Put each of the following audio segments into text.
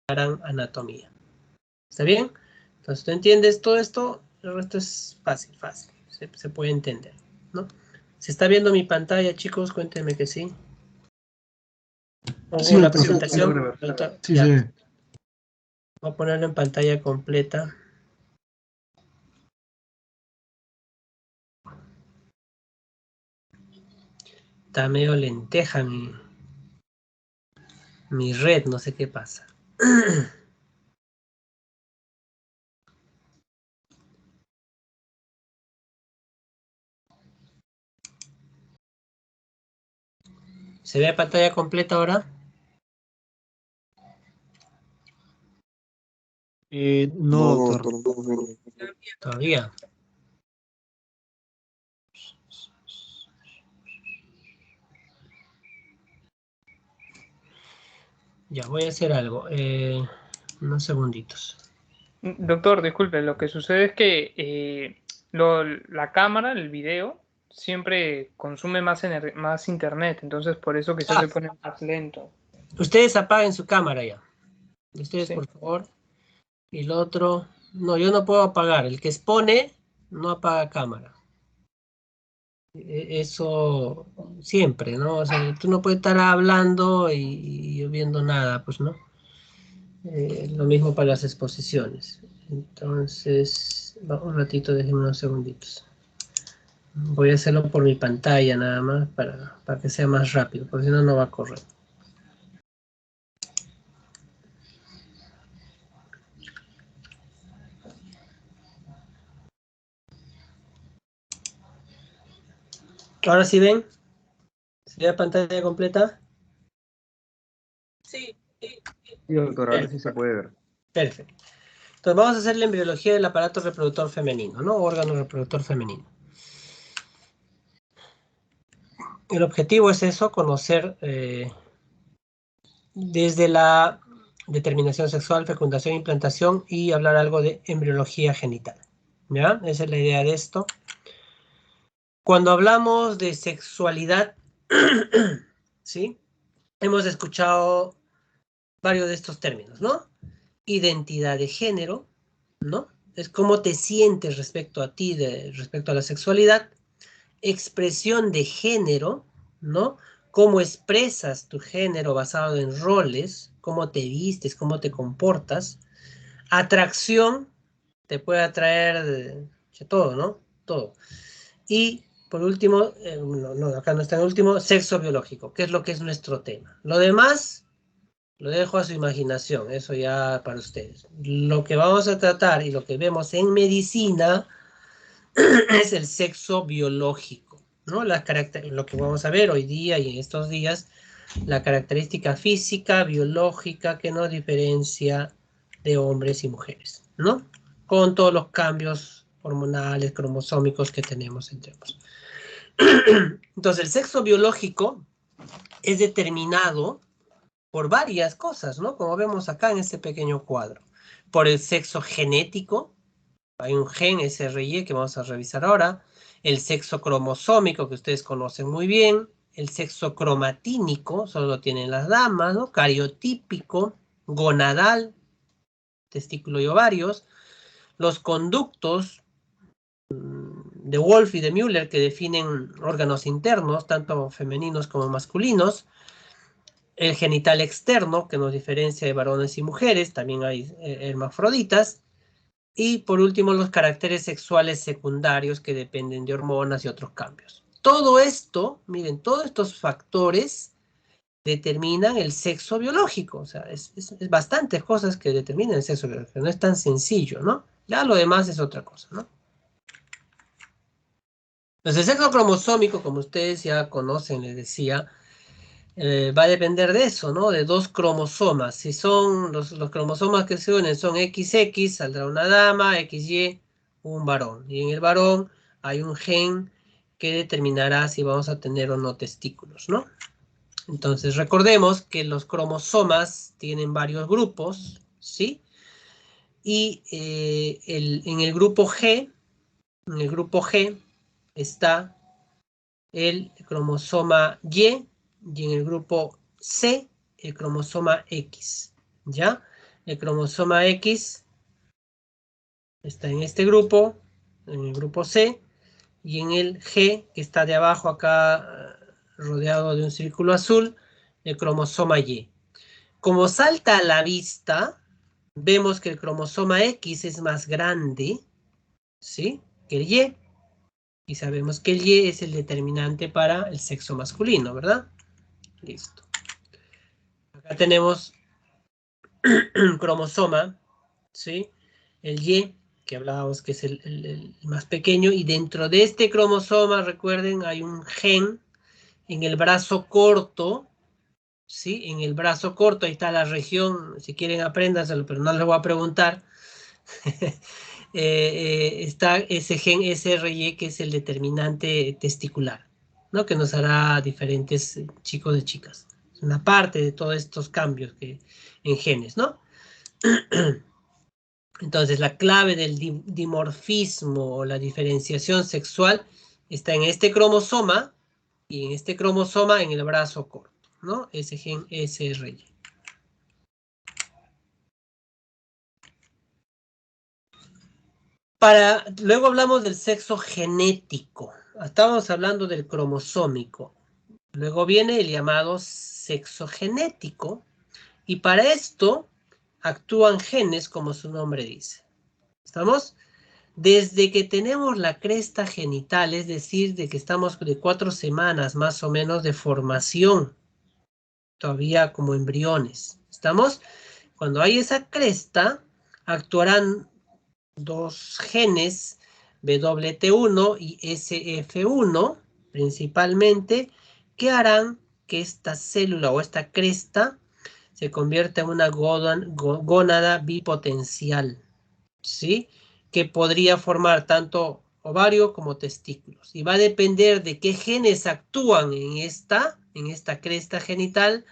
anatomía. ¿Está bien? Entonces, tú entiendes todo esto, el resto es fácil, se puede entender, ¿no? ¿Se está viendo mi pantalla, chicos? Cuéntenme que sí. Sí, O la doctor. presentación. Sí, Ya. sí. Voy a ponerlo en pantalla completa. Está medio lenteja mi red, no sé qué pasa. ¿Se ve pantalla completa ahora? No, doctor. Todavía. Ya, voy a hacer algo. Unos segunditos. Doctor, disculpe, lo que sucede es que la cámara, el video, siempre consume más internet, entonces por eso quizás se pone más lento. Ustedes apaguen su cámara ya. Ustedes, Sí. por favor. Y lo otro... No, yo no puedo apagar. El que expone no apaga cámara. Eso siempre, ¿no? O sea, tú no puedes estar hablando y yo viendo nada, pues, ¿no? Lo mismo para las exposiciones. Entonces, un ratito, déjenme unos segunditos. Voy a hacerlo por mi pantalla nada más para que sea más rápido, porque si no, no va a correr. Ahora sí ven. ¿Se ve la pantalla completa? Sí. Sí, doctor, ahora sí se puede ver. Perfecto. Entonces vamos a hacer la embriología del aparato reproductor femenino, ¿no? Órgano reproductor femenino. El objetivo es eso, conocer desde la determinación sexual, fecundación, implantación y hablar algo de embriología genital. ¿Ya? Esa es la idea de esto. Cuando hablamos de sexualidad, ¿sí? Hemos escuchado varios de estos términos, ¿no? Identidad de género, ¿no? Es cómo te sientes respecto a ti, respecto a la sexualidad. Expresión de género, ¿no? Cómo expresas tu género basado en roles, cómo te vistes, cómo te comportas. Atracción, te puede atraer de todo, ¿no? Todo. Y por último, acá no está en último, sexo biológico, que es lo que es nuestro tema. Lo demás lo dejo a su imaginación, eso ya para ustedes. Lo que vamos a tratar y lo que vemos en medicina es el sexo biológico, ¿no? Lo que vamos a ver hoy día y en estos días, la característica física, biológica que nos diferencia de hombres y mujeres, ¿no? Con todos los cambios hormonales, cromosómicos que tenemos entre ambos. Entonces, el sexo biológico es determinado por varias cosas, ¿no? Como vemos acá en este pequeño cuadro. Por el sexo genético, hay un gen SRY que vamos a revisar ahora, el sexo cromosómico que ustedes conocen muy bien, el sexo cromatínico, solo lo tienen las damas, ¿no? Cariotípico, gonadal, testículo y ovarios, los conductos de Wolff y de Müller que definen órganos internos, tanto femeninos como masculinos, el genital externo que nos diferencia de varones y mujeres, también hay hermafroditas, y por último los caracteres sexuales secundarios que dependen de hormonas y otros cambios. Todo esto, miren, todos estos factores determinan el sexo biológico, o sea, es bastantes cosas que determinan el sexo biológico, no es tan sencillo, ¿no? Ya lo demás es otra cosa, ¿no? Entonces, el sexo cromosómico, como ustedes ya conocen, les decía, va a depender de eso, ¿no? De dos cromosomas. Si son los cromosomas que se unen son XX, saldrá una dama, XY, un varón. Y en el varón hay un gen que determinará si vamos a tener o no testículos, ¿no? Entonces, recordemos que los cromosomas tienen varios grupos, ¿sí? Y en el grupo G está el cromosoma Y en el grupo C el cromosoma X, ¿ya? El cromosoma X está en este grupo, en el grupo C, y en el G, que está de abajo acá, rodeado de un círculo azul, el cromosoma Y. Como salta a la vista, vemos que el cromosoma X es más grande, ¿sí?, que el Y. Y sabemos que el Y es el determinante para el sexo masculino, ¿verdad? Listo. Acá tenemos un cromosoma, ¿sí? El Y, que hablábamos que es el más pequeño, y dentro de este cromosoma, recuerden, hay un gen en el brazo corto, ¿sí? En el brazo corto, ahí está la región, si quieren apréndanselo, pero no les voy a preguntar. Está ese gen SRY, que es el determinante testicular, ¿no? Que nos hará diferentes chicos de chicas. Es una parte de todos estos cambios que, en genes, ¿no? Entonces, la clave del dimorfismo o la diferenciación sexual está en este cromosoma, y en este cromosoma en el brazo corto, ¿no? Ese gen SRY. Luego hablamos del sexo genético. Estábamos hablando del cromosómico. Luego viene el llamado sexo genético. Y para esto actúan genes, como su nombre dice. ¿Estamos? Desde que tenemos la cresta genital, es decir, de que estamos de 4 semanas más o menos de formación, todavía como embriones. ¿Estamos? Cuando hay esa cresta, actuarán dos genes, WT1 y SF1, principalmente, que harán que esta célula o esta cresta se convierta en una gónada bipotencial, ¿sí? Que podría formar tanto ovario como testículos. Y va a depender de qué genes actúan en esta cresta genital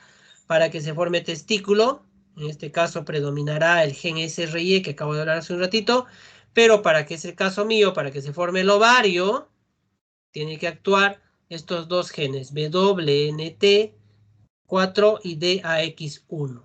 para que se forme testículo. En este caso predominará el gen SRY que acabo de hablar hace un ratito, pero para que es el caso mío, para que se forme el ovario, tiene que actuar estos dos genes, WNT4 y DAX1.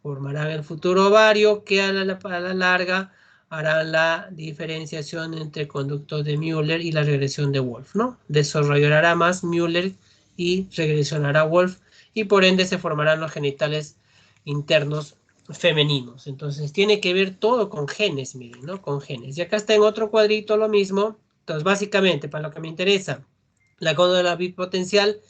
Formarán el futuro ovario que a la larga harán la diferenciación entre conductos de Müller y la regresión de Wolff, ¿no? Desarrollará más Müller y regresionará Wolff, y por ende se formarán los genitales internos femeninos. Entonces tiene que ver todo con genes, miren, ¿no? Con genes. Y acá está en otro cuadrito lo mismo. Entonces básicamente, para lo que me interesa, la gónada bipotencial,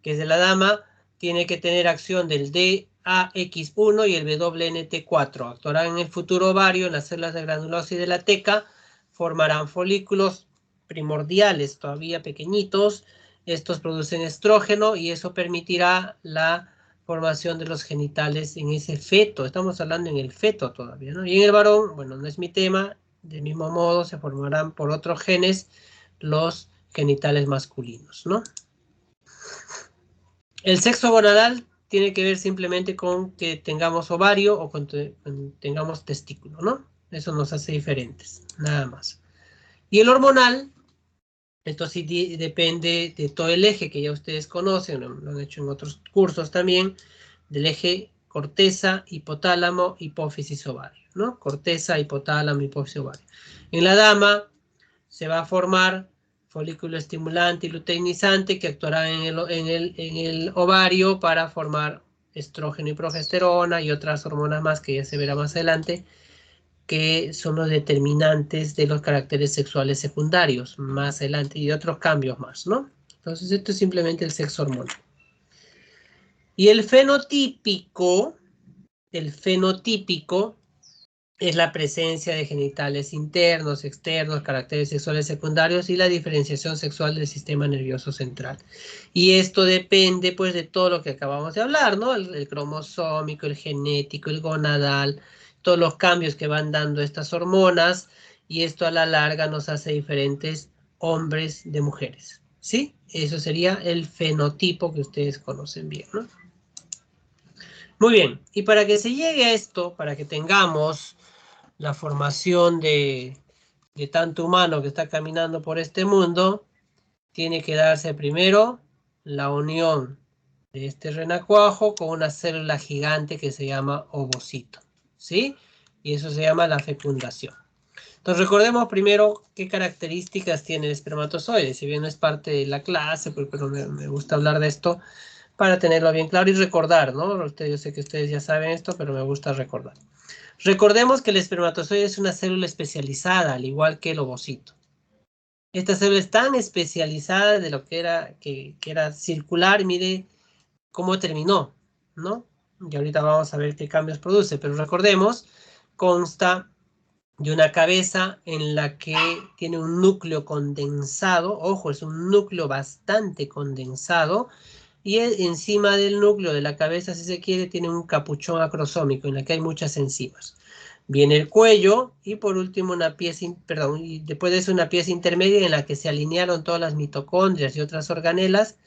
que es de la dama, tiene que tener acción del DAX1 y el WNT4. Actuarán en el futuro ovario, en las células de granulosa y de la teca, formarán folículos primordiales todavía pequeñitos. Estos producen estrógeno y eso permitirá la formación de los genitales en ese feto. Estamos hablando en el feto todavía, ¿no? Y en el varón, bueno, no es mi tema, del mismo modo se formarán por otros genes los genitales masculinos, ¿no? El sexo gonadal tiene que ver simplemente con que tengamos ovario o con tengamos testículo, ¿no? Eso nos hace diferentes, nada más. Y el hormonal, esto sí depende de todo el eje que ya ustedes conocen, lo han hecho en otros cursos también, del eje corteza, hipotálamo, hipófisis, ovario, ¿no? Corteza, hipotálamo, hipófisis, ovario. En la dama se va a formar folículo estimulante y luteinizante que actuarán en el ovario para formar estrógeno y progesterona y otras hormonas más que ya se verá más adelante, que son los determinantes de los caracteres sexuales secundarios más adelante y otros cambios más, ¿no? Entonces esto es simplemente el sexo hormonal. Y el fenotípico es la presencia de genitales internos, externos, caracteres sexuales secundarios y la diferenciación sexual del sistema nervioso central. Y esto depende, pues, de todo lo que acabamos de hablar, ¿no? El cromosómico, el genético, el gonadal, todos los cambios que van dando estas hormonas, y esto a la larga nos hace diferentes hombres de mujeres, ¿sí? Eso sería el fenotipo que ustedes conocen bien, ¿no? Muy bien, y para que se llegue a esto, para que tengamos la formación de tanto humano que está caminando por este mundo, tiene que darse primero la unión de este renacuajo con una célula gigante que se llama ovocito, ¿sí? Y eso se llama la fecundación. Entonces recordemos primero qué características tiene el espermatozoide, si bien no es parte de la clase, pero me gusta hablar de esto para tenerlo bien claro y recordar, ¿no? Yo sé que ustedes ya saben esto, pero me gusta recordar. Recordemos que el espermatozoide es una célula especializada, al igual que el ovocito. Esta célula es tan especializada de lo que era circular, mire cómo terminó, ¿no? Y ahorita vamos a ver qué cambios produce, pero recordemos, consta de una cabeza en la que tiene un núcleo condensado, ojo, es un núcleo bastante condensado, y encima del núcleo de la cabeza, si se quiere, tiene un capuchón acrosómico en la que hay muchas enzimas. Viene el cuello y por último una pieza, y después de eso una pieza intermedia en la que se alinearon todas las mitocondrias y otras organelas,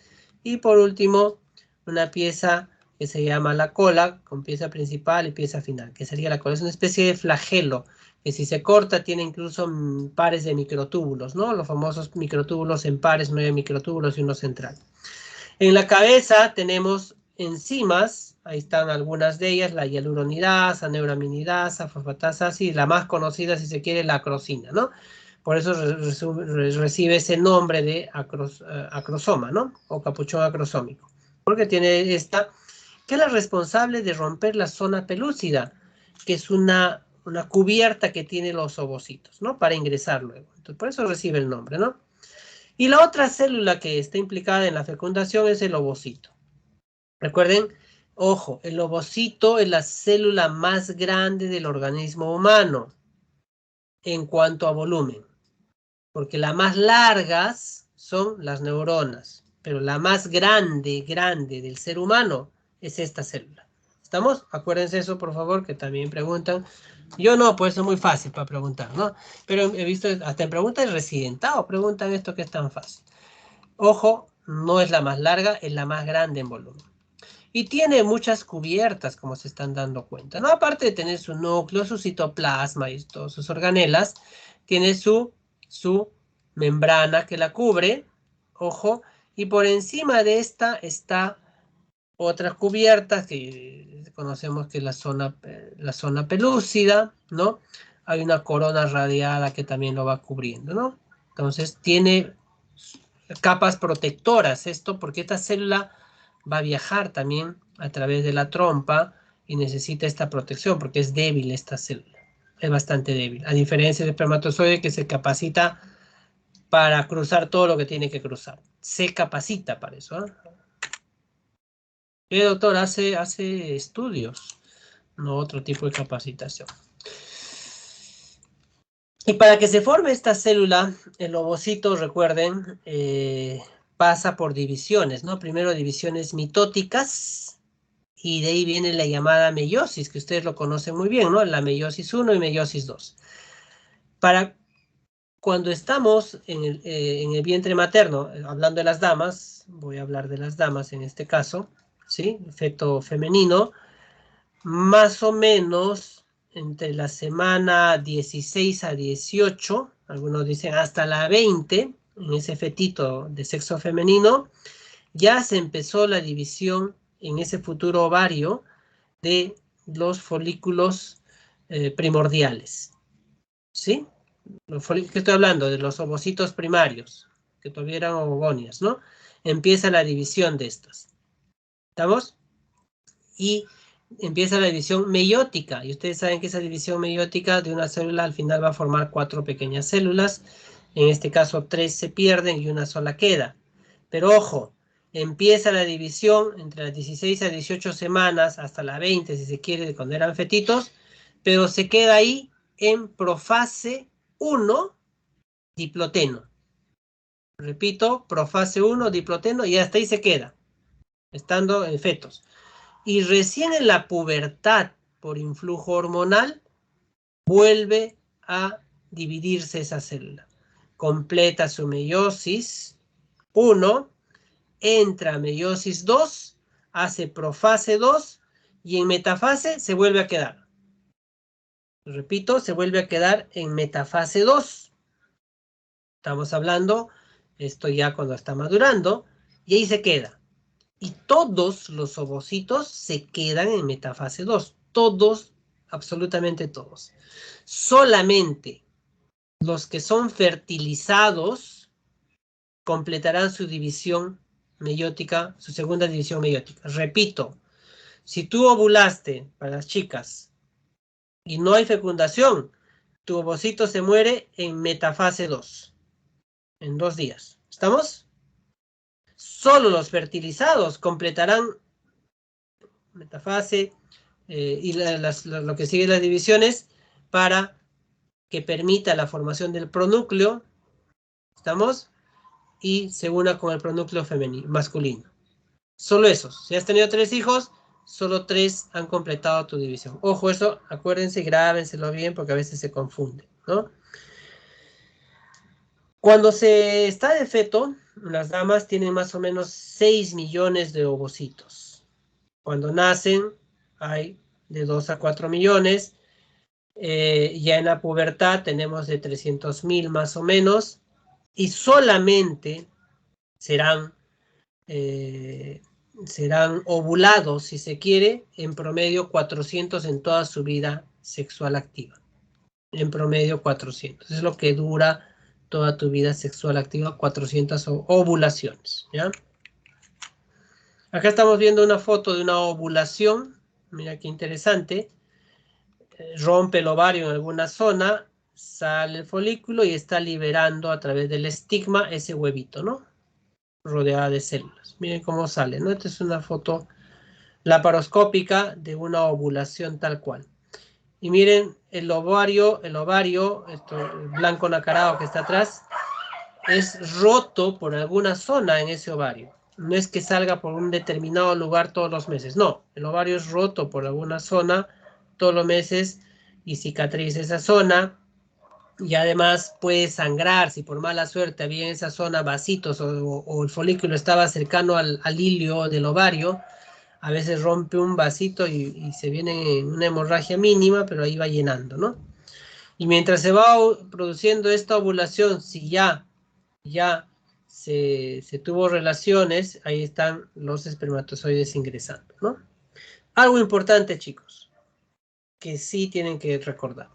y por último una pieza que se llama la cola, con pieza principal y pieza final, que sería la cola. Es una especie de flagelo, que si se corta tiene incluso pares de microtúbulos, ¿no? Los famosos microtúbulos en pares, 9 microtúbulos y uno central. En la cabeza tenemos enzimas, ahí están algunas de ellas, la hialuronidasa, neuraminidasa, fosfatasa, y la más conocida, si se quiere, la acrosina, ¿no? Por eso recibe ese nombre de acrosoma, ¿no? O capuchón acrosómico. Porque tiene esta, que es la responsable de romper la zona pelúcida, que es una cubierta que tiene los ovocitos, ¿no? Para ingresar luego. Entonces, por eso recibe el nombre, ¿no? Y la otra célula que está implicada en la fecundación es el ovocito. Recuerden, ojo, el ovocito es la célula más grande del organismo humano en cuanto a volumen, porque las más largas son las neuronas, pero la más grande del ser humano es esta célula. ¿Estamos? Acuérdense eso, por favor, que también preguntan. Yo no, pues es muy fácil para preguntar, ¿no? Pero he visto hasta en preguntas residentados, preguntan esto que es tan fácil. Ojo, no es la más larga, es la más grande en volumen. Y tiene muchas cubiertas, como se están dando cuenta, ¿no? Aparte de tener su núcleo, su citoplasma y todas sus organelas, tiene su membrana que la cubre, ojo, y por encima de esta está otra cubierta que conocemos que es la zona pelúcida, ¿no? Hay una corona radiada que también lo va cubriendo, ¿no? Entonces tiene capas protectoras esto, porque esta célula va a viajar también a través de la trompa y necesita esta protección porque es débil esta célula, es bastante débil, a diferencia del espermatozoide que se capacita para cruzar todo lo que tiene que cruzar, se capacita para eso, ¿eh? El doctor hace estudios, no otro tipo de capacitación. Y para que se forme esta célula, el ovocito, recuerden, pasa por divisiones, ¿no? Primero divisiones mitóticas y de ahí viene la llamada meiosis, que ustedes lo conocen muy bien, ¿no? La meiosis 1 y meiosis 2. Para cuando estamos en el vientre materno, hablando de las damas, voy a hablar de las damas en este caso, ¿sí? Feto femenino, más o menos entre la semana 16 a 18, algunos dicen hasta la 20, en ese fetito de sexo femenino, ya se empezó la división en ese futuro ovario de los folículos primordiales, ¿sí? ¿Qué estoy hablando? De los ovocitos primarios, que todavía eran ovogonias, ¿no? Empieza la división de estas. ¿Estamos? Y empieza la división meiótica, y ustedes saben que esa división meiótica de una célula al final va a formar 4 pequeñas células, en este caso 3 se pierden y una sola queda. Pero ojo, empieza la división entre las 16 a 18 semanas, hasta la 20 si se quiere, de cuando eran fetitos, pero se queda ahí en profase 1 diploteno. Repito, profase 1 diploteno y hasta ahí se queda, estando en fetos. Y recién en la pubertad, por influjo hormonal, vuelve a dividirse esa célula. Completa su meiosis 1, entra a meiosis 2, hace profase 2 y en metafase se vuelve a quedar. Repito, se vuelve a quedar en metafase 2. Estamos hablando, esto ya cuando está madurando, y ahí se queda. Y todos los ovocitos se quedan en metafase 2. Todos, absolutamente todos. Solamente los que son fertilizados completarán su división meiótica, su segunda división meiótica. Repito, si tú ovulaste, para las chicas, y no hay fecundación, tu ovocito se muere en metafase 2, en 2 días. ¿Estamos? Solo los fertilizados completarán metafase y lo que sigue las divisiones para que permita la formación del pronúcleo. ¿Estamos? Y se una con el pronúcleo femenino, masculino. Solo esos. Si has tenido 3 hijos, solo 3 han completado tu división. Ojo, eso, acuérdense, grábenselo bien porque a veces se confunde, ¿no? Cuando se está de feto, las damas tienen más o menos 6 millones de ovocitos. Cuando nacen, hay de 2 a 4 millones. Ya en la pubertad tenemos de 300.000 más o menos. Y solamente serán ovulados, si se quiere, en promedio 400 en toda su vida sexual activa. En promedio 400. Es lo que dura toda tu vida sexual activa, 400 ovulaciones, ¿ya? Acá estamos viendo una foto de una ovulación. Mira qué interesante. Rompe el ovario en alguna zona, sale el folículo y está liberando a través del estigma ese huevito, ¿no? Rodeada de células. Miren cómo sale, ¿no? Esta es una foto laparoscópica de una ovulación tal cual. Y miren, el ovario, esto blanco nacarado que está atrás, es roto por alguna zona en ese ovario. No es que salga por un determinado lugar todos los meses, no. El ovario es roto por alguna zona todos los meses y cicatriza esa zona. Y además puede sangrar, si por mala suerte había en esa zona vasitos o el folículo estaba cercano al hilio del ovario, a veces rompe un vasito y se viene una hemorragia mínima, pero ahí va llenando, ¿no? Y mientras se va produciendo esta ovulación, si ya se tuvo relaciones, ahí están los espermatozoides ingresando, ¿no? Algo importante, chicos, que sí tienen que recordar.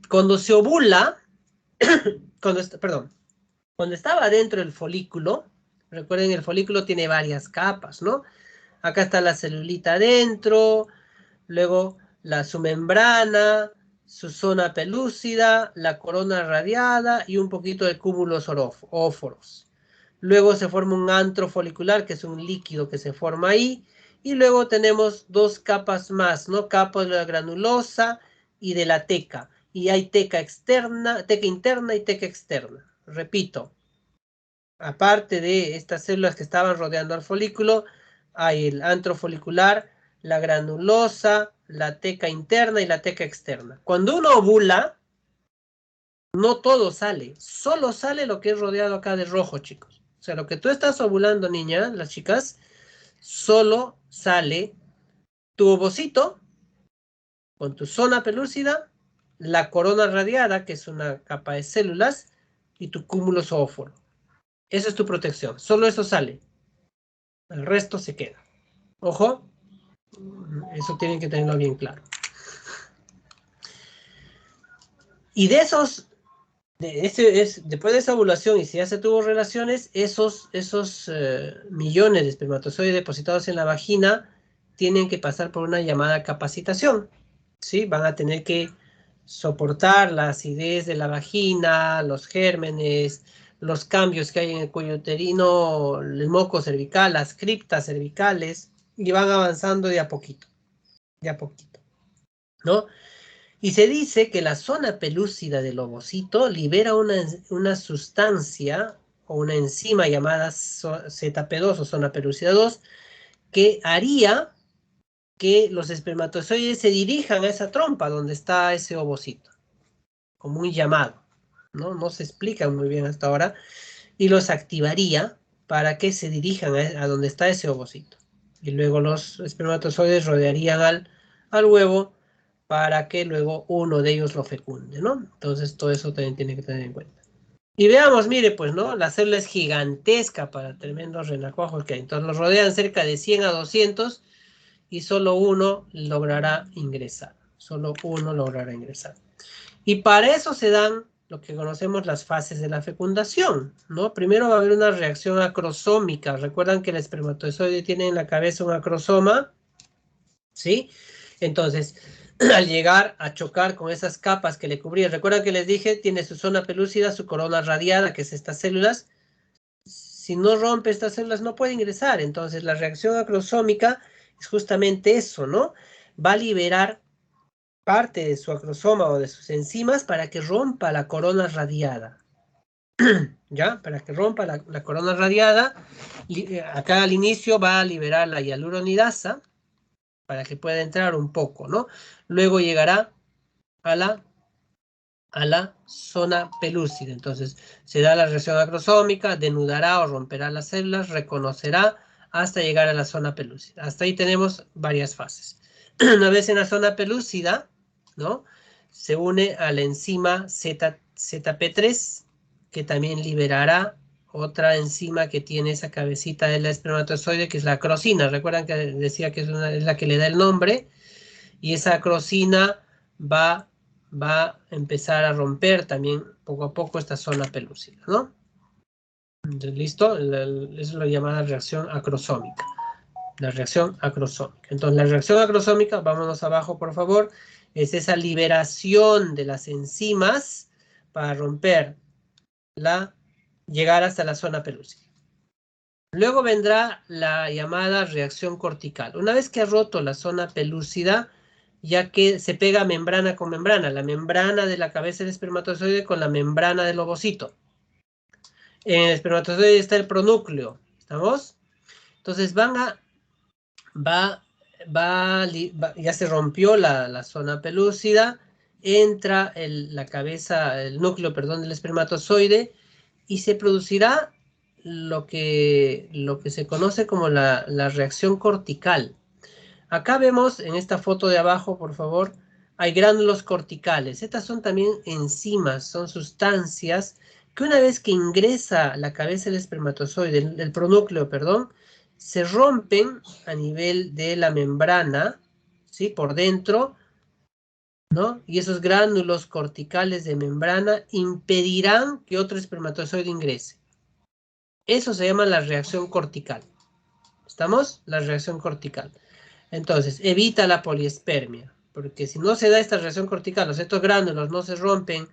Cuando se ovula, cuando estaba dentro del folículo, recuerden, el folículo tiene varias capas, ¿no? Acá está la celulita adentro, luego su membrana, su zona pelúcida, la corona radiada y un poquito de cúmulos óforos. Luego se forma un antro folicular, que es un líquido que se forma ahí, y luego tenemos 2 capas más, ¿no? Capa de la granulosa y de la teca. Y hay teca interna y teca externa. Repito, aparte de estas células que estaban rodeando al folículo, hay el antro folicular, la granulosa, la teca interna y la teca externa. Cuando uno ovula, no todo sale, solo sale lo que es rodeado acá de rojo, chicos. O sea, lo que tú estás ovulando, niña, las chicas, solo sale tu ovocito con tu zona pelúcida, la corona radiada, que es una capa de células, y tu cúmulo zoóforo. Esa es tu protección. Solo eso sale. El resto se queda. Ojo, eso tienen que tenerlo bien claro. Y de esos, después de esa ovulación, y si ya se tuvo relaciones, esos millones de espermatozoides depositados en la vagina tienen que pasar por una llamada capacitación, ¿sí? Van a tener que soportar la acidez de la vagina, los gérmenes, los cambios que hay en el cuello uterino, el moco cervical, las criptas cervicales, y van avanzando de a poquito, ¿no? Y se dice que la zona pelúcida del ovocito libera una sustancia o una enzima llamada ZP2 o zona pelúcida 2 que haría que los espermatozoides se dirijan a esa trompa donde está ese ovocito, como un llamado, ¿no? No se explica muy bien hasta ahora, y los activaría para que se dirijan a donde está ese ovocito. Y luego los espermatozoides rodearían al huevo para que luego uno de ellos lo fecunde, ¿no? Entonces todo eso también tiene que tener en cuenta. Y veamos, mire, pues, ¿no? La célula es gigantesca para tremendos renacuajos que hay. Entonces los rodean cerca de 100 a 200 y solo uno logrará ingresar. Solo uno logrará ingresar. Y para eso se dan lo que conocemos las fases de la fecundación, ¿no? Primero va a haber una reacción acrosómica. Recuerdan que el espermatozoide tiene en la cabeza un acrosoma, ¿sí? Entonces, al llegar a chocar con esas capas que le cubrían, recuerdan que les dije, tiene su zona pelúcida, su corona radiada, que es estas células. Si no rompe estas células, no puede ingresar. Entonces, la reacción acrosómica es justamente eso, ¿no? Va a liberar parte de su acrosoma o de sus enzimas para que rompa la corona radiada. ¿Ya? Para que rompa la corona radiada. Acá al inicio va a liberar la hialuronidasa para que pueda entrar un poco, ¿no? Luego llegará a la zona pelúcida. Entonces, se da la reacción acrosómica, denudará o romperá las células, reconocerá hasta llegar a la zona pelúcida. Hasta ahí tenemos varias fases. Una vez en la zona pelúcida, ¿no? Se une a la enzima ZP3, que también liberará otra enzima que tiene esa cabecita del espermatozoide, que es la acrosina. Recuerdan que decía que es la que le da el nombre, y esa acrosina va a empezar a romper también poco a poco esta zona pelúcida, ¿no? Entonces, ¿listo? Eso es la llamada reacción acrosómica. La reacción acrosómica. Entonces, la reacción acrosómica, vámonos abajo, por favor, es esa liberación de las enzimas para romper llegar hasta la zona pelúcida. Luego vendrá la llamada reacción cortical. Una vez que ha roto la zona pelúcida, ya que se pega membrana con membrana, la membrana de la cabeza del espermatozoide con la membrana del ovocito. En el espermatozoide está el pronúcleo, ¿estamos? Entonces ya se rompió la zona pelúcida, entra la cabeza, el núcleo, perdón, del espermatozoide y se producirá lo que se conoce como la reacción cortical. Acá vemos en esta foto de abajo, por favor, hay gránulos corticales. Estas son también enzimas, son sustancias que una vez que ingresa la cabeza del espermatozoide, el pronúcleo, perdón, se rompen a nivel de la membrana, ¿sí? Por dentro, ¿no? Y esos gránulos corticales de membrana impedirán que otro espermatozoide ingrese. Eso se llama la reacción cortical. ¿Estamos? La reacción cortical. Entonces, evita la poliespermia, porque si no se da esta reacción cortical, estos gránulos no se rompen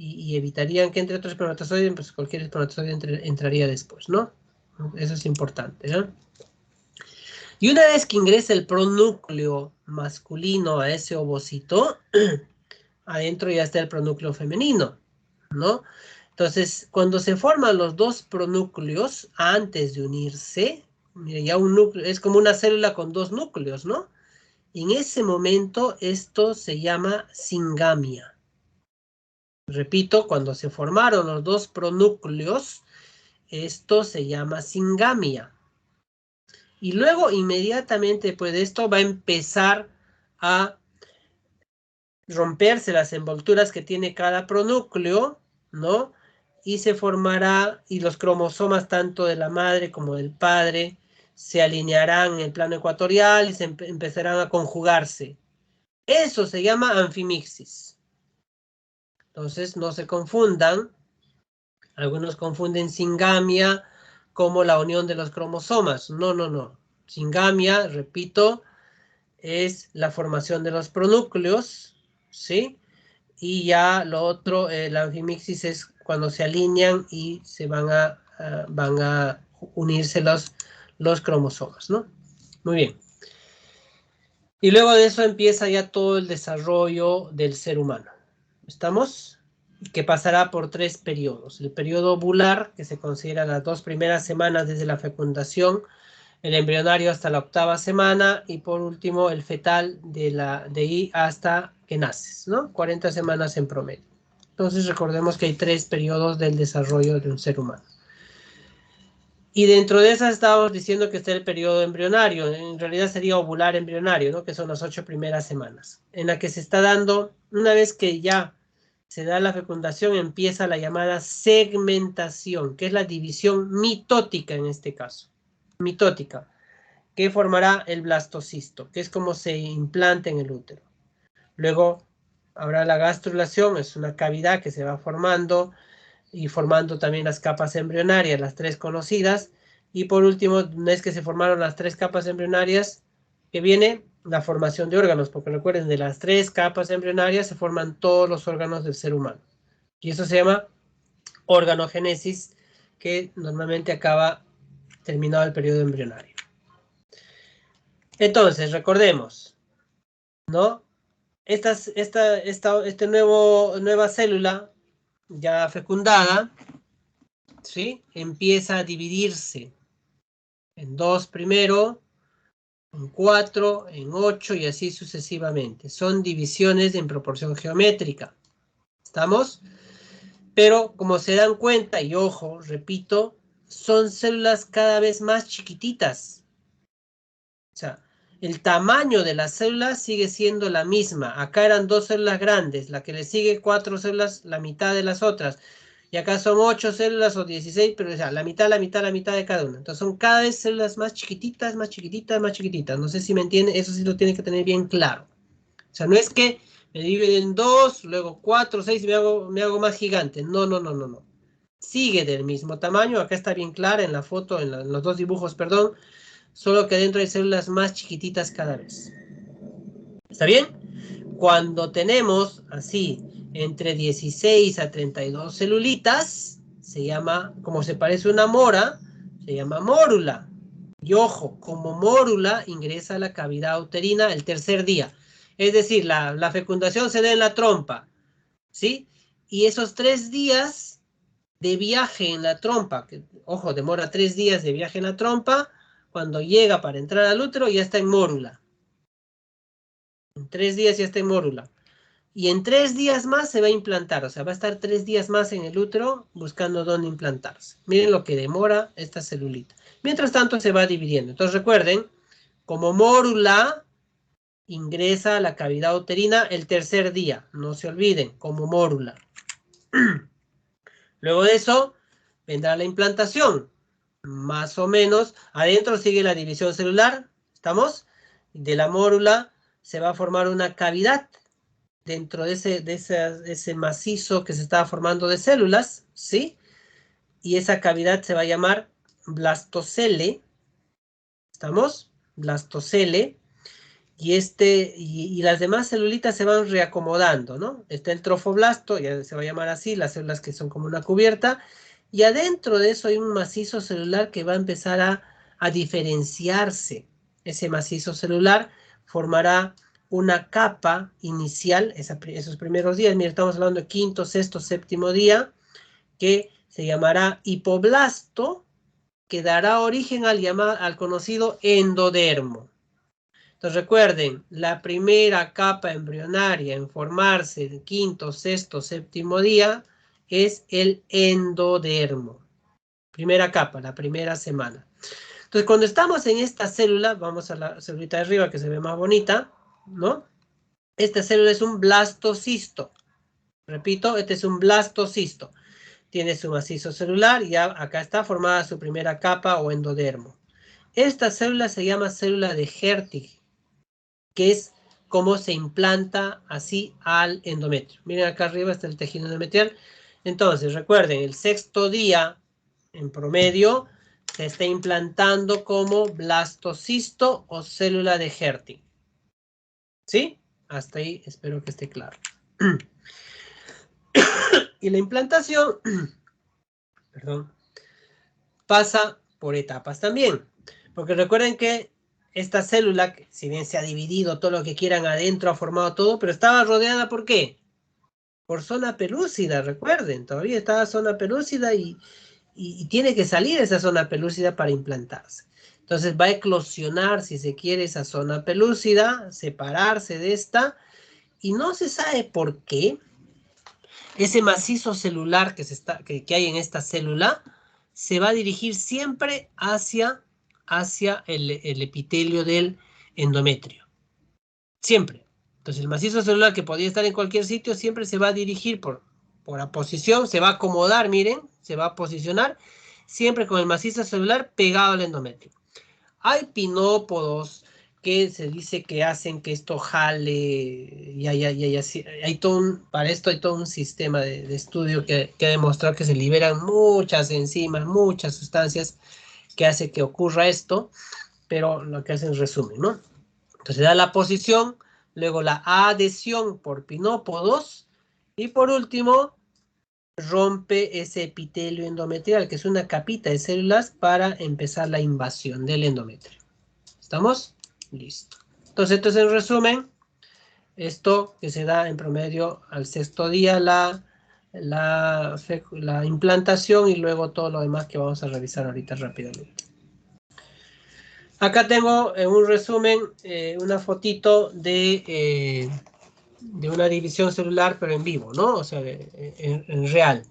y evitarían que entre otros espermatozoides, pues cualquier espermatozoide entraría después, ¿no? Eso es importante, ¿no? Y una vez que ingresa el pronúcleo masculino a ese ovocito, adentro ya está el pronúcleo femenino, ¿no? Entonces, cuando se forman los dos pronúcleos antes de unirse, mira, ya un núcleo es como una célula con dos núcleos, ¿no? En ese momento esto se llama singamia. Repito, cuando se formaron los dos pronúcleos, esto se llama singamia. Y luego inmediatamente después de esto va a empezar a romperse las envolturas que tiene cada pronúcleo, ¿no? Y se formará, y los cromosomas tanto de la madre como del padre se alinearán en el plano ecuatorial y se empezarán a conjugarse. Eso se llama anfimixis. Entonces, no se confundan. Algunos confunden singamia como la unión de los cromosomas. No, no, no. Singamia, repito, es la formación de los pronúcleos, ¿sí? Y ya lo otro, la anfimixis es cuando se alinean y se van a unirse los cromosomas, ¿no? Muy bien. Y luego de eso empieza ya todo el desarrollo del ser humano. ¿Estamos? Que pasará por 3 periodos. El periodo ovular, que se considera las 2 primeras semanas desde la fecundación, el embrionario hasta la 8ª semana, y por último el fetal de ahí hasta que naces, ¿no? 40 semanas en promedio. Entonces recordemos que hay 3 periodos del desarrollo de un ser humano. Y dentro de esas estábamos diciendo que está el periodo embrionario, en realidad sería ovular embrionario, ¿no? Que son las 8 primeras semanas, en la que se está dando, una vez que ya se da la fecundación, empieza la llamada segmentación, que es la división mitótica en este caso. Mitótica, que formará el blastocisto, que es como se implanta en el útero. Luego habrá la gastrulación, es una cavidad que se va formando y formando también las capas embrionarias, las tres conocidas. Y por último, una vez que se formaron las tres capas embrionarias, que viene la formación de órganos, porque recuerden, de las tres capas embrionarias se forman todos los órganos del ser humano. Y eso se llama organogénesis, que normalmente acaba terminado el periodo embrionario. Entonces, recordemos, ¿no? Esta nueva célula ya fecundada, ¿sí? Empieza a dividirse en 2 primero, en 4, en 8 y así sucesivamente. Son divisiones en proporción geométrica. ¿Estamos? Pero como se dan cuenta, y ojo, repito, son células cada vez más chiquititas. O sea, el tamaño de las células sigue siendo la misma. Acá eran 2 células grandes, la que le sigue 4 células, la mitad de las otras. Y acá son 8 células o 16, pero o sea, la mitad de cada una. Entonces son cada vez células más chiquititas, más chiquititas, más chiquititas. No sé si me entienden, eso sí lo tienen que tener bien claro. O sea, no es que me dividen en 2, luego 4, 6 y me hago más gigante. No, no, no, no, no. Sigue del mismo tamaño. Acá está bien clara en la foto, en los dos dibujos, perdón. Solo que adentro hay células más chiquititas cada vez. ¿Está bien? Cuando tenemos así entre 16 a 32 celulitas, se llama, como se parece una mora, se llama mórula. Y ojo, como mórula ingresa a la cavidad uterina el tercer día. Es decir, la fecundación se da en la trompa, ¿sí? Y esos 3 días de viaje en la trompa, que, ojo, demora 3 días de viaje en la trompa, cuando llega para entrar al útero ya está en mórula. En 3 días ya está en mórula. Y en 3 días más se va a implantar, o sea, va a estar 3 días más en el útero buscando dónde implantarse. Miren lo que demora esta celulita. Mientras tanto se va dividiendo. Entonces recuerden, como mórula ingresa a la cavidad uterina el tercer día. No se olviden, como mórula. Luego de eso vendrá la implantación. Más o menos, adentro sigue la división celular. ¿Estamos? De la mórula se va a formar una cavidad dentro de ese macizo que se estaba formando de células, ¿sí? Y esa cavidad se va a llamar blastocele. ¿Estamos? Blastocele. Y las demás celulitas se van reacomodando, ¿no? Está el trofoblasto, ya se va a llamar así, las células que son como una cubierta. Y adentro de eso hay un macizo celular que va a empezar a diferenciarse. Ese macizo celular formará una capa inicial, esos primeros días, mira, estamos hablando de quinto, sexto, séptimo día, que se llamará hipoblasto, que dará origen al conocido endodermo. Entonces recuerden, la primera capa embrionaria en formarse en quinto, sexto, séptimo día es el endodermo. Primera capa, la primera semana. Entonces cuando estamos en esta célula, vamos a la celulita de arriba que se ve más bonita, ¿no? Esta célula es un blastocisto. Repito, este es un blastocisto. Tiene su macizo celular y ya acá está formada su primera capa o endodermo. Esta célula se llama célula de Hertig, que es cómo se implanta así al endometrio. Miren acá arriba está el tejido endometrial. Entonces, recuerden, el sexto día, en promedio, se está implantando como blastocisto o célula de Hertig. ¿Sí? Hasta ahí espero que esté claro. Y la implantación, perdón, pasa por etapas también. Porque recuerden que esta célula, si bien se ha dividido todo lo que quieran adentro, ha formado todo, pero estaba rodeada ¿por qué? Por zona pelúcida, recuerden, todavía estaba zona pelúcida y tiene que salir esa zona pelúcida para implantarse. Entonces va a eclosionar, si se quiere, esa zona pelúcida, separarse de esta, y no se sabe por qué ese macizo celular que hay en esta célula se va a dirigir siempre hacia el epitelio del endometrio. Siempre. Entonces el macizo celular que podía estar en cualquier sitio siempre se va a dirigir por la posición, se va a acomodar, miren, se va a posicionar siempre con el macizo celular pegado al endometrio. Hay pinópodos que se dice que hacen que esto jale, y hay todo para esto hay todo un sistema de estudio que ha demostrado que se liberan muchas enzimas, muchas sustancias que hace que ocurra esto, pero lo que hacen es resumen, ¿no? Entonces da la posición, luego la adhesión por pinópodos, y por último rompe ese epitelio endometrial, que es una capita de células para empezar la invasión del endometrio. ¿Estamos? Listo. Entonces, esto es en resumen, esto que se da en promedio al 6º día, la implantación, y luego todo lo demás que vamos a revisar ahorita rápidamente. Acá tengo un resumen, una fotito de una división celular, pero en vivo, ¿no? O sea, en real.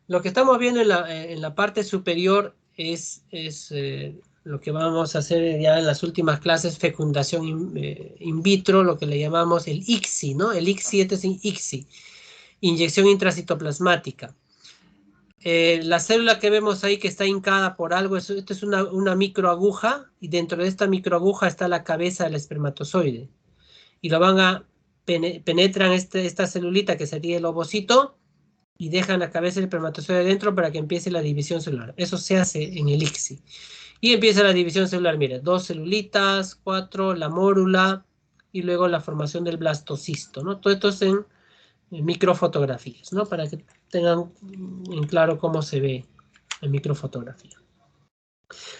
Lo que estamos viendo en la parte superior es lo que vamos a hacer ya en las últimas clases, fecundación in vitro, lo que le llamamos el ICSI, ¿no? El ICSI, este es ICSI, inyección intracitoplasmática. La célula que vemos ahí que está hincada por algo, esto es una microaguja, y dentro de esta microaguja está la cabeza del espermatozoide. Y lo van a penetran esta celulita que sería el ovocito, y dejan la cabeza del espermatozoide dentro para que empiece la división celular. Eso se hace en el ICSI. Y empieza la división celular, mire, 2 celulitas, 4, la mórula, y luego la formación del blastocisto, ¿no? Todo esto es en microfotografías, ¿no? Para que tengan en claro cómo se ve en microfotografía.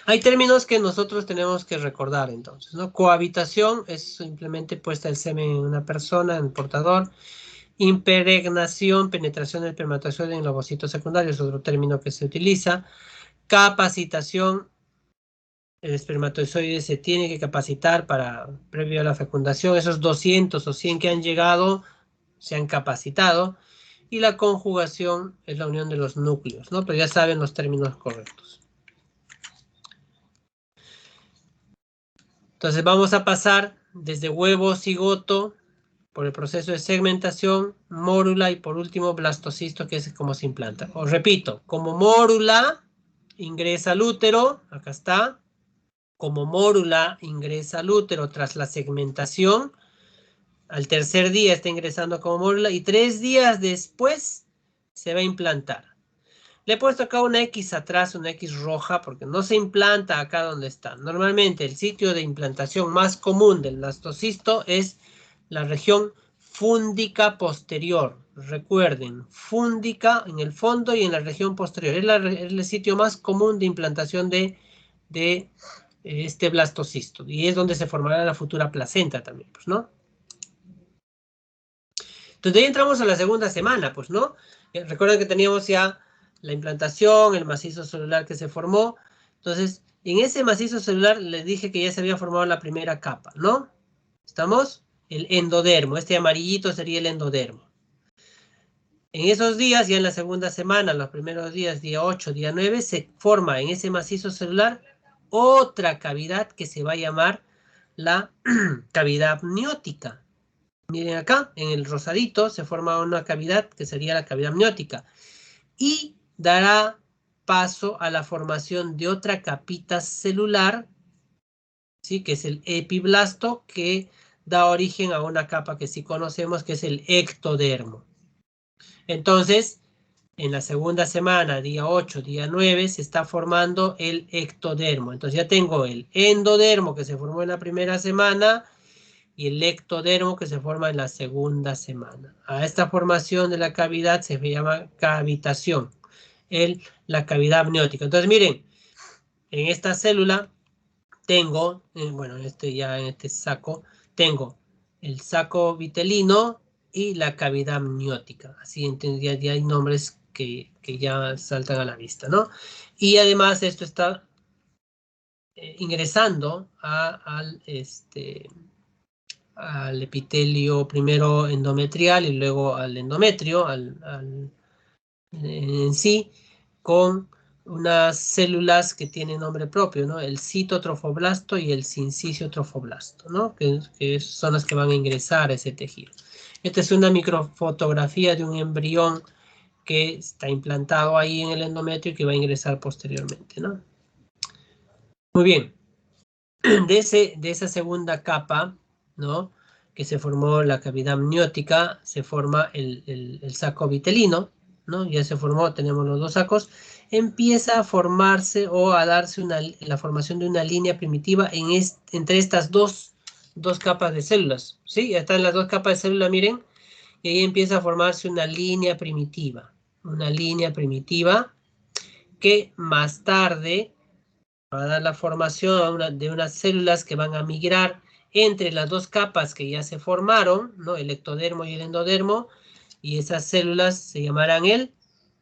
Hay términos que nosotros tenemos que recordar entonces, ¿no? Cohabitación es simplemente puesta el semen en una persona, en el portador. Impregnación, penetración del espermatozoide en el ovocito secundario, es otro término que se utiliza. Capacitación, el espermatozoide se tiene que capacitar previo a la fecundación. Esos 200 o 100 que han llegado se han capacitado. Y la conjugación es la unión de los núcleos, ¿no? Pero ya saben los términos correctos. Entonces vamos a pasar desde huevo, cigoto, por el proceso de segmentación, mórula, y por último blastocisto, que es como se implanta. Os repito, como mórula ingresa al útero, acá está, como mórula ingresa al útero tras la segmentación, al 3er día está ingresando como mórula, y 3 días después se va a implantar. Le he puesto acá una X atrás, una X roja, porque no se implanta acá donde está. Normalmente el sitio de implantación más común del blastocisto es la región fúndica posterior. Recuerden, fúndica en el fondo y en la región posterior. Es el sitio más común de implantación de este blastocisto. Y es donde se formará la futura placenta también, pues, ¿no? Entonces ahí entramos a la segunda semana, pues, ¿no? Recuerden que teníamos ya la implantación, el macizo celular que se formó. Entonces, en ese macizo celular les dije que ya se había formado la primera capa, ¿no? ¿Estamos? El endodermo. Este amarillito sería el endodermo. En esos días, ya en la segunda semana, los primeros días, día 8, día 9, se forma en ese macizo celular otra cavidad que se va a llamar la cavidad amniótica. Miren acá, en el rosadito se forma una cavidad que sería la cavidad amniótica. Y dará paso a la formación de otra capita celular, ¿sí? Que es el epiblasto, que da origen a una capa que sí conocemos, que es el ectodermo. Entonces, en la segunda semana, día 8, día 9, se está formando el ectodermo. Entonces ya tengo el endodermo que se formó en la primera semana y el ectodermo que se forma en la segunda semana. A esta formación de la cavidad se llama cavitación. La cavidad amniótica. Entonces, miren, en esta célula tengo, bueno, en este saco, tengo el saco vitelino y la cavidad amniótica. Así ya hay nombres que ya saltan a la vista, ¿no? Y además esto está ingresando al epitelio primero endometrial y luego al endometrio, en sí, con unas células que tienen nombre propio, ¿no? El citotrofoblasto y el sinciciotrofoblasto, ¿no? Que son las que van a ingresar a ese tejido. Esta es una microfotografía de un embrión que está implantado ahí en el endometrio y que va a ingresar posteriormente, ¿no? Muy bien. de esa segunda capa, ¿no? Que se formó la cavidad amniótica, se forma el saco vitelino, ¿no? Ya se formó, tenemos los dos sacos. Empieza a formarse o a darse la formación de una línea primitiva entre estas dos capas de células, ¿sí? Ya están las dos capas de célula, miren, y ahí empieza a formarse una línea primitiva que más tarde va a dar la formación de unas células que van a migrar entre las dos capas que ya se formaron, ¿no? El ectodermo y el endodermo, y esas células se llamarán el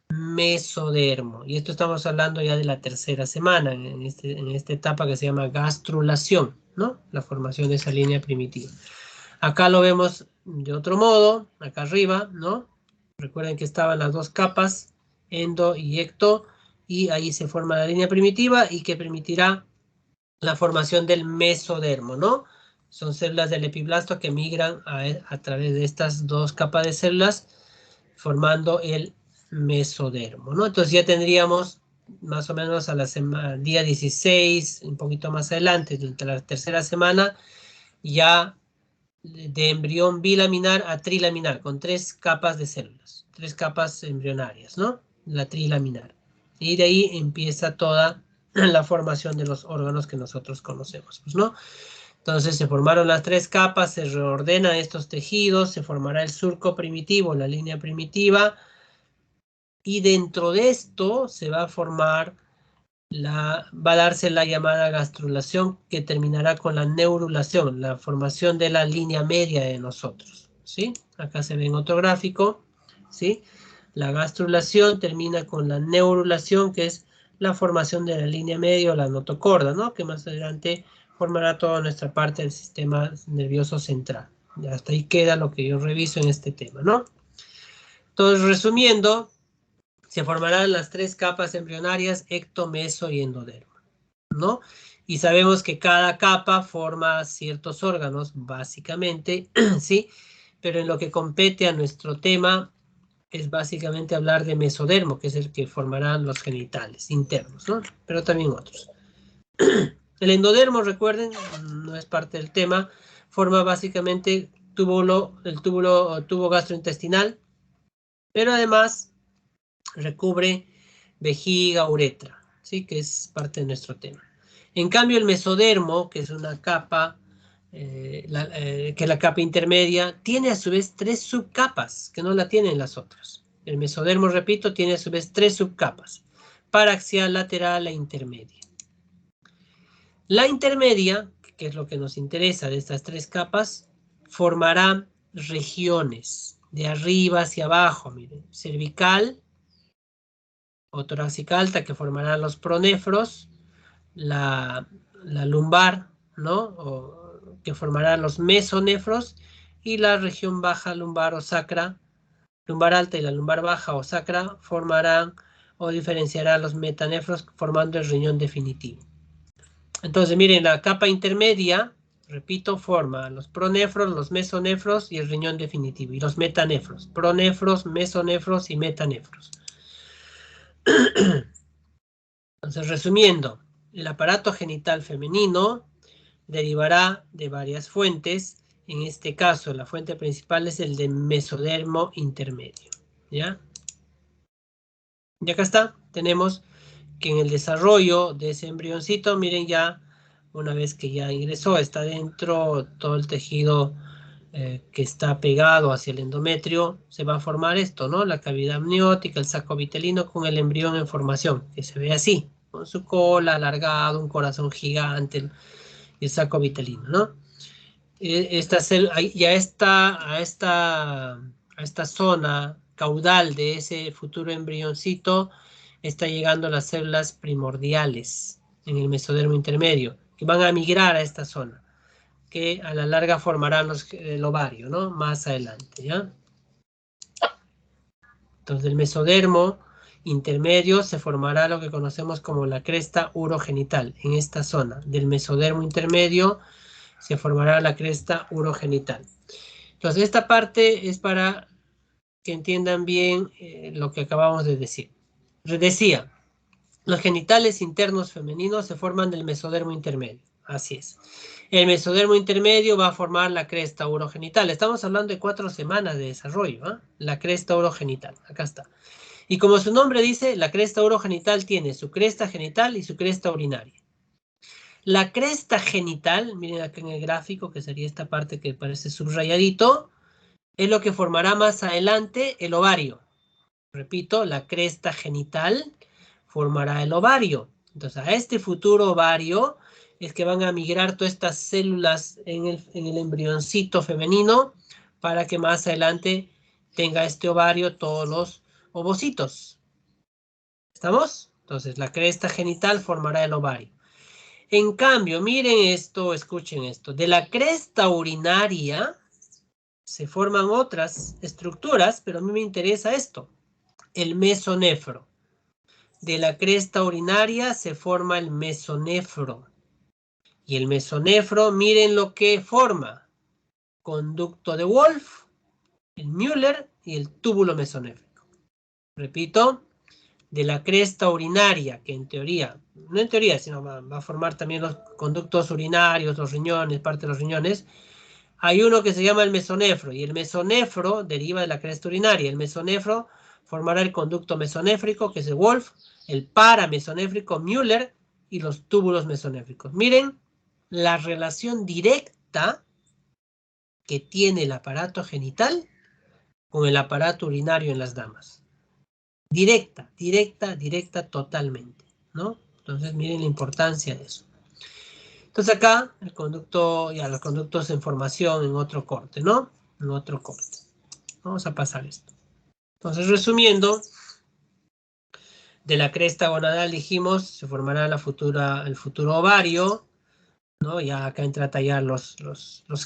mesodermo. Y esto estamos hablando ya de la tercera semana, en esta etapa que se llama gastrulación, ¿no? La formación de esa línea primitiva. Acá lo vemos de otro modo, acá arriba, ¿no? Recuerden que estaban las dos capas, endo y ecto, y ahí se forma la línea primitiva y que permitirá la formación del mesodermo, ¿no? Son células del epiblasto que migran a través de estas dos capas de células, formando el mesodermo, ¿no? Entonces ya tendríamos más o menos a día 16, un poquito más adelante, durante la tercera semana, ya de embrión bilaminar a trilaminar, con 3 capas de células, 3 capas embrionarias, ¿no? La trilaminar. Y de ahí empieza toda la formación de los órganos que nosotros conocemos, pues, ¿no? Entonces se formaron las 3 capas, se reordenan estos tejidos, se formará el surco primitivo, la línea primitiva, y dentro de esto se va a formar va a darse la llamada gastrulación, que terminará con la neurulación, la formación de la línea media de nosotros, ¿sí? Acá se ve en otro gráfico, ¿sí? La gastrulación termina con la neurulación, que es la formación de la línea media o la notocorda, ¿no? Que más adelante formará toda nuestra parte del sistema nervioso central. Ya hasta ahí queda lo que yo reviso en este tema, ¿no? Entonces, resumiendo, se formarán las 3 capas embrionarias, ecto, meso y endodermo, ¿no? Y sabemos que cada capa forma ciertos órganos, básicamente, ¿sí? Pero en lo que compete a nuestro tema es básicamente hablar de mesodermo, que es el que formarán los genitales internos, ¿no? Pero también otros. El endodermo, recuerden, no es parte del tema, forma básicamente el tubo gastrointestinal, pero además recubre vejiga, uretra, ¿sí? Que es parte de nuestro tema. En cambio, el mesodermo, que es una capa, que es la capa intermedia, tiene a su vez 3 subcapas, que no la tienen las otras. El mesodermo, repito, tiene a su vez 3 subcapas, paraxial, lateral e intermedia. La intermedia, que es lo que nos interesa de estas 3 capas, formará regiones de arriba hacia abajo, miren, cervical o torácica alta, que formarán los pronefros, la lumbar, ¿no? Que formarán los mesonefros, y la región baja lumbar o sacra, lumbar alta y la lumbar baja o sacra formarán o diferenciarán los metanefros, formando el riñón definitivo. Entonces, miren, la capa intermedia, repito, forma los pronefros, los mesonefros y el riñón definitivo, y los metanefros, pronefros, mesonefros y metanefros. Entonces, resumiendo, el aparato genital femenino derivará de varias fuentes. En este caso, la fuente principal es el de mesodermo intermedio, ¿ya? Y acá está, tenemos que en el desarrollo de ese embrioncito, miren ya, una vez que ya ingresó, está dentro todo el tejido que está pegado hacia el endometrio, se va a formar esto, ¿no? La cavidad amniótica, el saco vitelino con el embrión en formación, que se ve así, con su cola alargado, un corazón gigante, el saco vitelino, ¿no? A esta zona caudal de ese futuro embrioncito está llegando las células primordiales en el mesodermo intermedio, que van a migrar a esta zona, que a la larga formarán el ovario, ¿no? Más adelante, ¿ya? Entonces, del mesodermo intermedio se formará lo que conocemos como la cresta urogenital, en esta zona. Del mesodermo intermedio se formará la cresta urogenital. Entonces, esta parte es para que entiendan bien lo que acabamos de decir. Decía, los genitales internos femeninos se forman del mesodermo intermedio. Así es. El mesodermo intermedio va a formar la cresta urogenital. Estamos hablando de 4 semanas de desarrollo, ¿eh? La cresta urogenital, acá está. Y como su nombre dice, la cresta urogenital tiene su cresta genital y su cresta urinaria. La cresta genital, miren acá en el gráfico, que sería esta parte que parece subrayadito, es lo que formará más adelante el ovario. Repito, la cresta genital formará el ovario. Entonces, a este futuro ovario es que van a migrar todas estas células en el embrioncito femenino para que más adelante tenga este ovario todos los ovocitos. ¿Estamos? Entonces, la cresta genital formará el ovario. En cambio, miren esto, escuchen esto. De la cresta urinaria se forman otras estructuras, pero a mí me interesa esto. El mesonefro. De la cresta urinaria se forma el mesonefro. Y el mesonefro, miren lo que forma. Conducto de Wolf, el Müller y el túbulo mesonéfrico. Repito, de la cresta urinaria, que en teoría, no en teoría, sino va a formar también los conductos urinarios, los riñones, parte de los riñones, hay uno que se llama el mesonefro, y el mesonefro deriva de la cresta urinaria. El mesonefro formará el conducto mesonéfrico, que es el Wolf, el paramesonéfrico Müller y los túbulos mesonéfricos. Miren la relación directa que tiene el aparato genital con el aparato urinario en las damas. Directa, directa, directa totalmente, ¿no? Entonces miren la importancia de eso. Entonces acá el conducto, ya los conductos en formación en otro corte, ¿no? En otro corte. Vamos a pasar esto. Entonces resumiendo, de la cresta gonadal dijimos, se formará el futuro ovario, ¿no? Ya acá entra a tallar los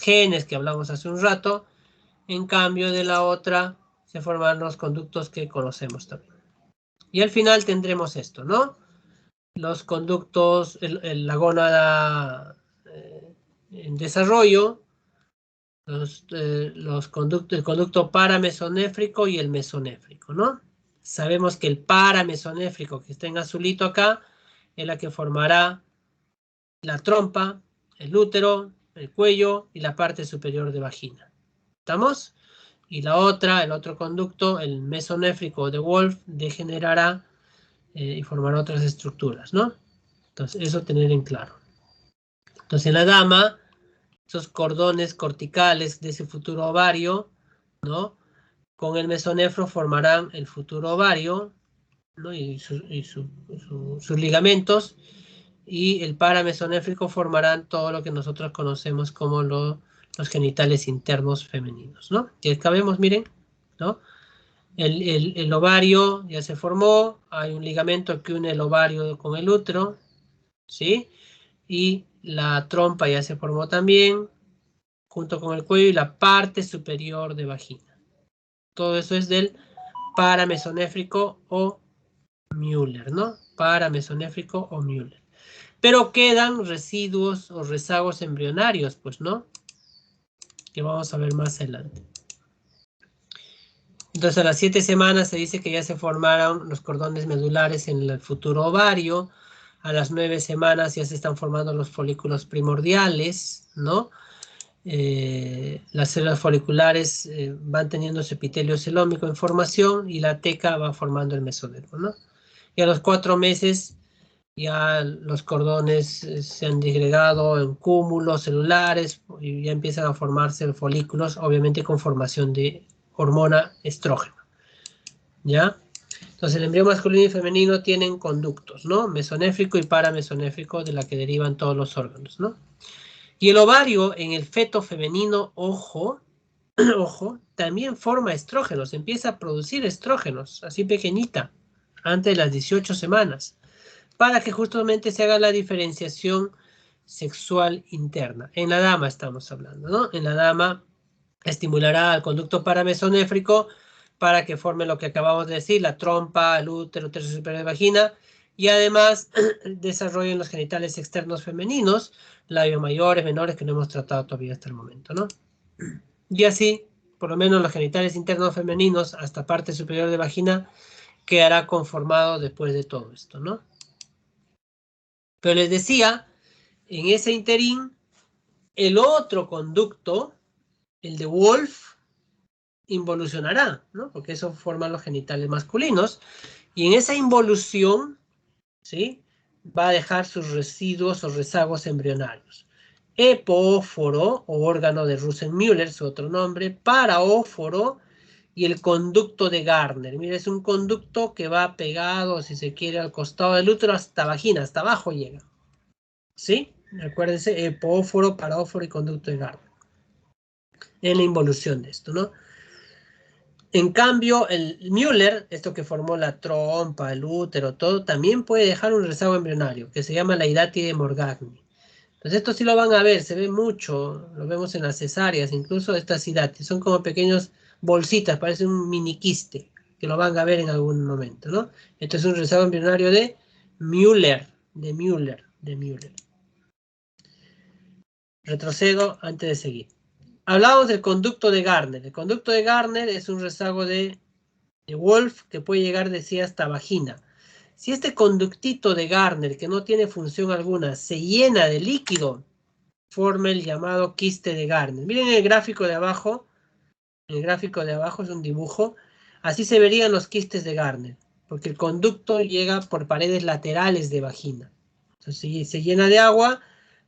genes que hablamos hace un rato. En cambio de la otra, se forman los conductos que conocemos también. Y al final tendremos esto, ¿no? Los conductos, la gónada en desarrollo, el conducto paramesonéfrico y el mesonéfrico, ¿no? Sabemos que el paramesonéfrico, que está en azulito acá, es la que formará la trompa, el útero, el cuello y la parte superior de vagina. ¿Estamos? Y la otra, el otro conducto, el mesonéfrico de Wolf, degenerará y formará otras estructuras, ¿no? Entonces, eso tener en claro. Entonces, en la dama, esos cordones corticales de ese futuro ovario, ¿no? Con el mesonefro formarán el futuro ovario, ¿no? Y sus ligamentos, y el paramesonéfrico formarán todo lo que nosotros conocemos como los genitales internos femeninos, ¿no? Y acá vemos, miren, ¿no? El ovario ya se formó, hay un ligamento que une el ovario con el útero, ¿sí? Y la trompa ya se formó también, junto con el cuello y la parte superior de vagina. Todo eso es del paramesonéfrico o Müller, ¿no? Paramesonéfrico o Müller. Pero quedan residuos o rezagos embrionarios, pues, ¿no? Que vamos a ver más adelante. Entonces, a las 7 semanas se dice que ya se formaron los cordones medulares en el futuro ovario. A las 9 semanas ya se están formando los folículos primordiales, ¿no? Las células foliculares van teniendo su epitelio celómico en formación y la teca va formando el mesodermo, ¿no? Y a los 4 meses ya los cordones se han disgregado en cúmulos celulares y ya empiezan a formarse folículos, obviamente con formación de hormona estrógeno, ¿ya? Entonces el embrión masculino y femenino tienen conductos, ¿no? Mesonéfrico y paramesonéfrico, de la que derivan todos los órganos, ¿no? Y el ovario en el feto femenino, ojo, ojo, también forma estrógenos, empieza a producir estrógenos, así pequeñita, antes de las 18 semanas, para que justamente se haga la diferenciación sexual interna. En la dama estamos hablando, ¿no? En la dama estimulará al conducto paramesonéfrico para que forme lo que acabamos de decir, la trompa, el útero, tercio superior de vagina, y además desarrollen los genitales externos femeninos, labios mayores, menores, que no hemos tratado todavía hasta el momento, ¿no? Y así, por lo menos los genitales internos femeninos hasta parte superior de vagina quedará conformado después de todo esto, ¿no? Pero les decía, en ese interín, el otro conducto, el de Wolff, involucionará, ¿no? Porque eso forman los genitales masculinos. Y en esa involución, ¿sí?, va a dejar sus residuos o rezagos embrionarios. Epóforo, o órgano de Rosen-Müller, su otro nombre, paraóforo, y el conducto de Gardner. Mira, es un conducto que va pegado, si se quiere, al costado del útero hasta vagina, hasta abajo llega. ¿Sí? Acuérdense, epóforo, paraóforo y conducto de Gardner. En la involución de esto, ¿no? En cambio, el Müller, esto que formó la trompa, el útero, todo, también puede dejar un rezago embrionario, que se llama la hidátide Morgagni. Entonces esto sí lo van a ver, se ve mucho, lo vemos en las cesáreas, incluso estas hidátides, son como pequeños bolsitas, parece un mini quiste, que lo van a ver en algún momento, ¿no? Esto es un rezago embrionario de Müller. Retrocedo antes de seguir. Hablamos del conducto de Gardner. El conducto de Gardner es un rezago de Wolff que puede llegar, decía, hasta vagina. Si este conductito de Gardner, que no tiene función alguna, se llena de líquido, forma el llamado quiste de Gardner. Miren el gráfico de abajo. El gráfico de abajo es un dibujo. Así se verían los quistes de Gardner, porque el conducto llega por paredes laterales de vagina. Entonces, si se llena de agua,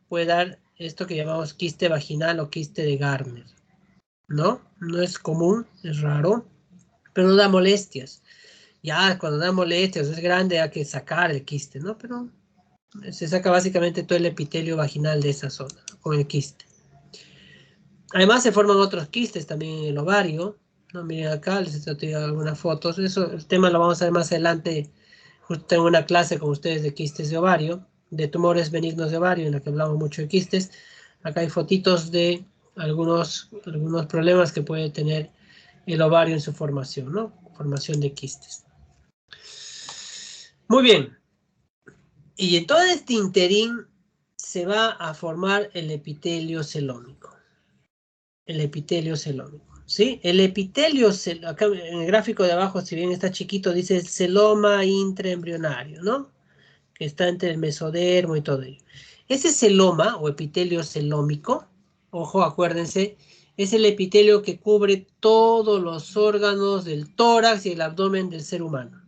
puede dar esto que llamamos quiste vaginal o quiste de Gardner. ¿No? No es común, es raro, pero no da molestias. Ya cuando da molestias, es grande, hay que sacar el quiste, ¿no? Pero se saca básicamente todo el epitelio vaginal de esa zona, ¿no?, con el quiste. Además se forman otros quistes también en el ovario, ¿no? Miren acá, les estoy tirando algunas fotos. Eso, el tema lo vamos a ver más adelante. Justo tengo una clase con ustedes de quistes de ovario, de tumores benignos de ovario, en la que hablamos mucho de quistes. Acá hay fotitos de algunos problemas que puede tener el ovario en su formación, ¿no? Formación de quistes. Muy bien. Y en todo este interín se va a formar el epitelio celómico. El epitelio celómico, ¿sí? El epitelio, acá en el gráfico de abajo, si bien está chiquito, dice celoma intraembrionario, ¿no? Que está entre el mesodermo y todo ello. Ese celoma o epitelio celómico, ojo, acuérdense, es el epitelio que cubre todos los órganos del tórax y el abdomen del ser humano.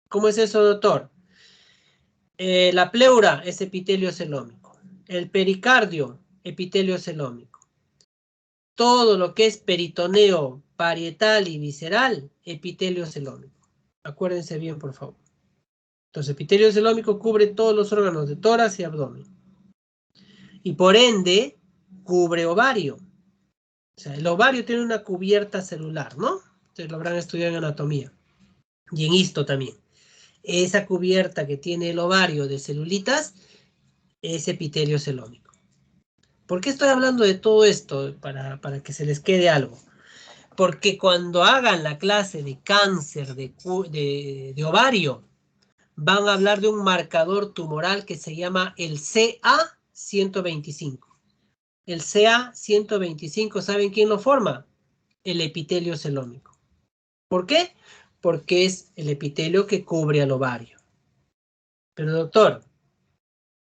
¿Cómo es eso, doctor? La pleura es epitelio celómico. El pericardio, epitelio celómico. Todo lo que es peritoneo, parietal y visceral, epitelio celómico. Acuérdense bien, por favor. Entonces, epitelio celómico cubre todos los órganos de tórax y abdomen. Y por ende, cubre ovario. O sea, el ovario tiene una cubierta celular, ¿no? Ustedes lo habrán estudiado en anatomía. Y en histo también. Esa cubierta que tiene el ovario de celulitas es epitelio celómico. ¿Por qué estoy hablando de todo esto? Para que se les quede algo. Porque cuando hagan la clase de cáncer de ovario, van a hablar de un marcador tumoral que se llama el CA125. El CA125, ¿saben quién lo forma? El epitelio celómico. ¿Por qué? Porque es el epitelio que cubre al ovario. Pero doctor,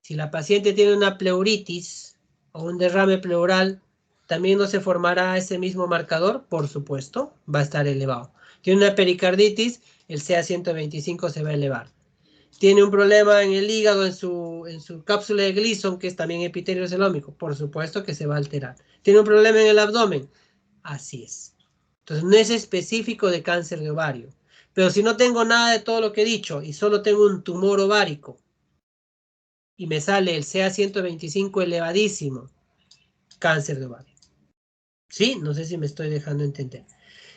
si la paciente tiene una pleuritis o un derrame pleural, ¿también no se formará ese mismo marcador? Por supuesto, va a estar elevado. Tiene una pericarditis, el CA125 se va a elevar. Tiene un problema en el hígado, en su cápsula de Gleason, que es también epitelio celómico, por supuesto que se va a alterar. Tiene un problema en el abdomen, así es. Entonces no es específico de cáncer de ovario. Pero si no tengo nada de todo lo que he dicho y solo tengo un tumor ovárico y me sale el CA125 elevadísimo, cáncer de ovario. ¿Sí? No sé si me estoy dejando entender.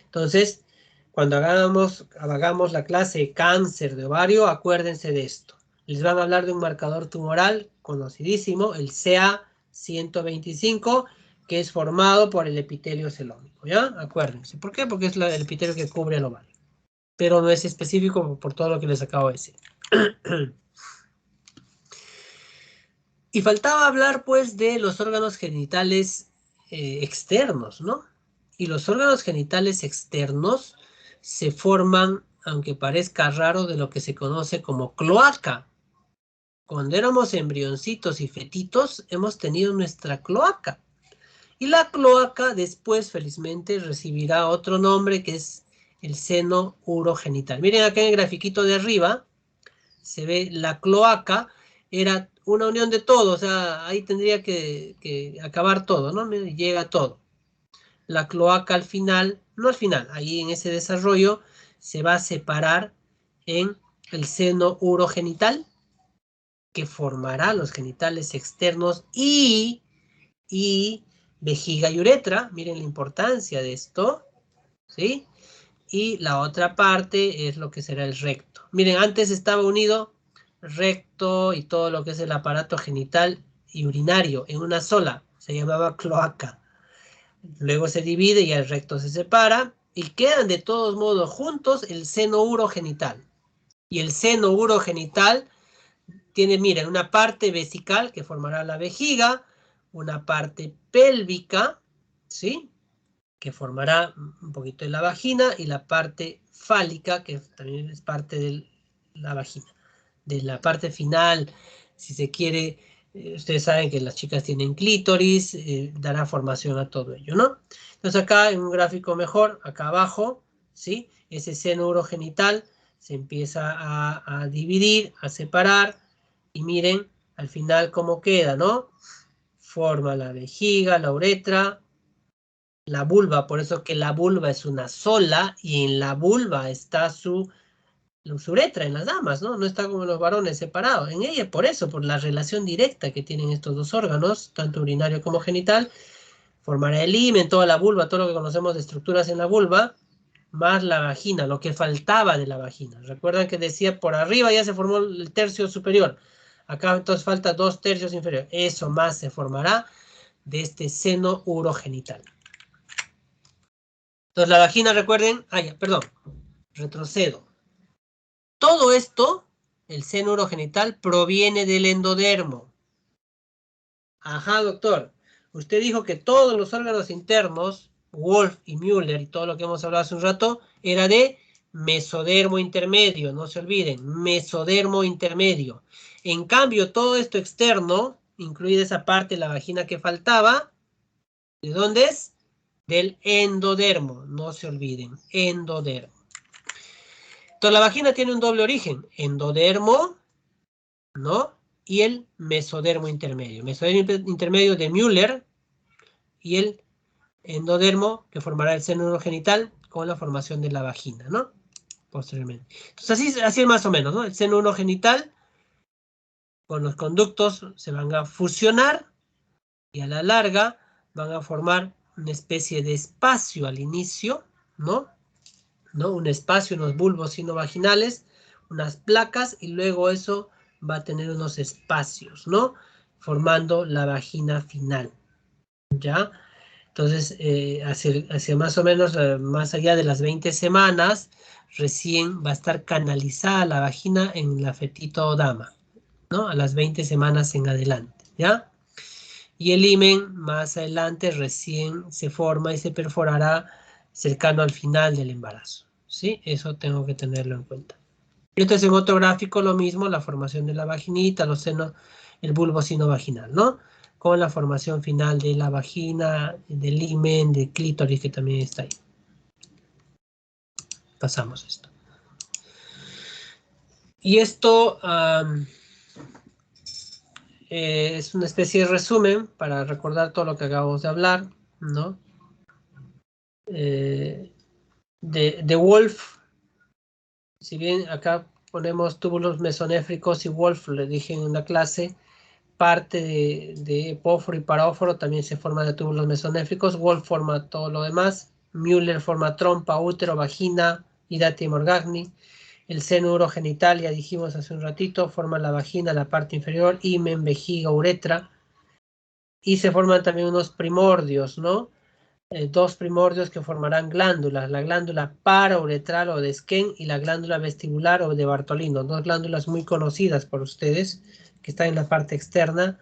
Entonces, cuando hagamos la clase cáncer de ovario, acuérdense de esto. Les van a hablar de un marcador tumoral conocidísimo, el CA125, que es formado por el epitelio celómico, ¿ya? Acuérdense. ¿Por qué? Porque es el epitelio que cubre el ovario. Pero no es específico por todo lo que les acabo de decir. Y faltaba hablar, pues, de los órganos genitales externos, ¿no? Y los órganos genitales externos se forman, aunque parezca raro, de lo que se conoce como cloaca. cuando éramos embrioncitos y fetitos, hemos tenido nuestra cloaca. Y la cloaca después, felizmente, recibirá otro nombre que es el seno urogenital. Miren acá en el grafiquito de arriba, se ve la cloaca, era una unión de todo, o sea, ahí tendría que acabar todo, ¿no? Llega todo. La cloaca al final, no al final, ahí en ese desarrollo, se va a separar en el seno urogenital, que formará los genitales externos y vejiga y uretra. Miren la importancia de esto, ¿sí? Y la otra parte es lo que será el recto. Miren, antes estaba unido recto y todo lo que es el aparato genital y urinario en una sola, se llamaba cloaca. Luego se divide y el recto se separa y quedan de todos modos juntos el seno urogenital. Y el seno urogenital tiene, miren, una parte vesical que formará la vejiga, una parte pélvica, ¿sí? Que formará un poquito de la vagina, y la parte fálica, que también es parte de la vagina. De la parte final, si se quiere, ustedes saben que las chicas tienen clítoris, dará formación a todo ello, ¿no? Entonces acá en un gráfico mejor, acá abajo, ¿sí? Ese seno urogenital se empieza a dividir, a separar, y miren al final cómo queda, ¿no? Forma la vejiga, la uretra, la vulva, por eso que la vulva es una sola, y en la vulva está su uretra en las damas, ¿no? No está como en los varones separados. En ella, por eso, por la relación directa que tienen estos dos órganos, tanto urinario como genital, formará el himen, toda la vulva, todo lo que conocemos de estructuras en la vulva, más la vagina, lo que faltaba de la vagina. Recuerdan que decía por arriba ya se formó el tercio superior. Acá entonces falta 2/3 inferior. Eso más se formará de este seno urogenital. Entonces la vagina, recuerden, perdón, retrocedo. Todo esto, el seno urogenital, proviene del endodermo. Ajá, doctor. Usted dijo que todos los órganos internos, Wolf y Müller y todo lo que hemos hablado hace un rato, era de mesodermo intermedio, no se olviden, mesodermo intermedio. En cambio, todo esto externo, incluida esa parte de la vagina que faltaba, ¿de dónde es? Del endodermo, no se olviden, endodermo. Entonces la vagina tiene un doble origen, endodermo, ¿no? Y el mesodermo intermedio. Mesodermo intermedio de Müller y el endodermo que formará el seno urogenital con la formación de la vagina, ¿no? Posteriormente. Entonces así es más o menos, ¿no? El seno urogenital con los conductos se van a fusionar y a la larga van a formar una especie de espacio al inicio, ¿no? Un espacio, unos bulbos sinovaginales, unas placas, y luego eso va a tener unos espacios, ¿no? Formando la vagina final, ¿ya? Entonces, hacia más o menos, más allá de las 20 semanas, recién va a estar canalizada la vagina en la fetito o dama, ¿no? A las 20 semanas en adelante, ¿ya? Y el himen más adelante recién se forma y se perforará cercano al final del embarazo, ¿sí? Eso tengo que tenerlo en cuenta. Entonces en otro gráfico lo mismo, la formación de la vaginita, los senos, el bulbo sinovaginal, ¿no? Con la formación final de la vagina, del himen, del clítoris que también está ahí. Pasamos esto. Y esto es una especie de resumen para recordar todo lo que acabamos de hablar, ¿no? De Wolf, si bien acá ponemos túbulos mesonéfricos y Wolf, le dije en una clase, parte de hipóforo y paróforo también se forma de túbulos mesonéfricos. Wolf forma todo lo demás. Müller forma trompa, útero, vagina, hidatia y morgagni. El seno urogenital, ya dijimos hace un ratito, forma la vagina, la parte inferior, himen, vejiga, uretra. Y se forman también unos primordios, ¿no? Dos primordios que formarán glándulas, la glándula parauretral o de Skene y la glándula vestibular o de Bartolino, dos glándulas muy conocidas por ustedes, que están en la parte externa.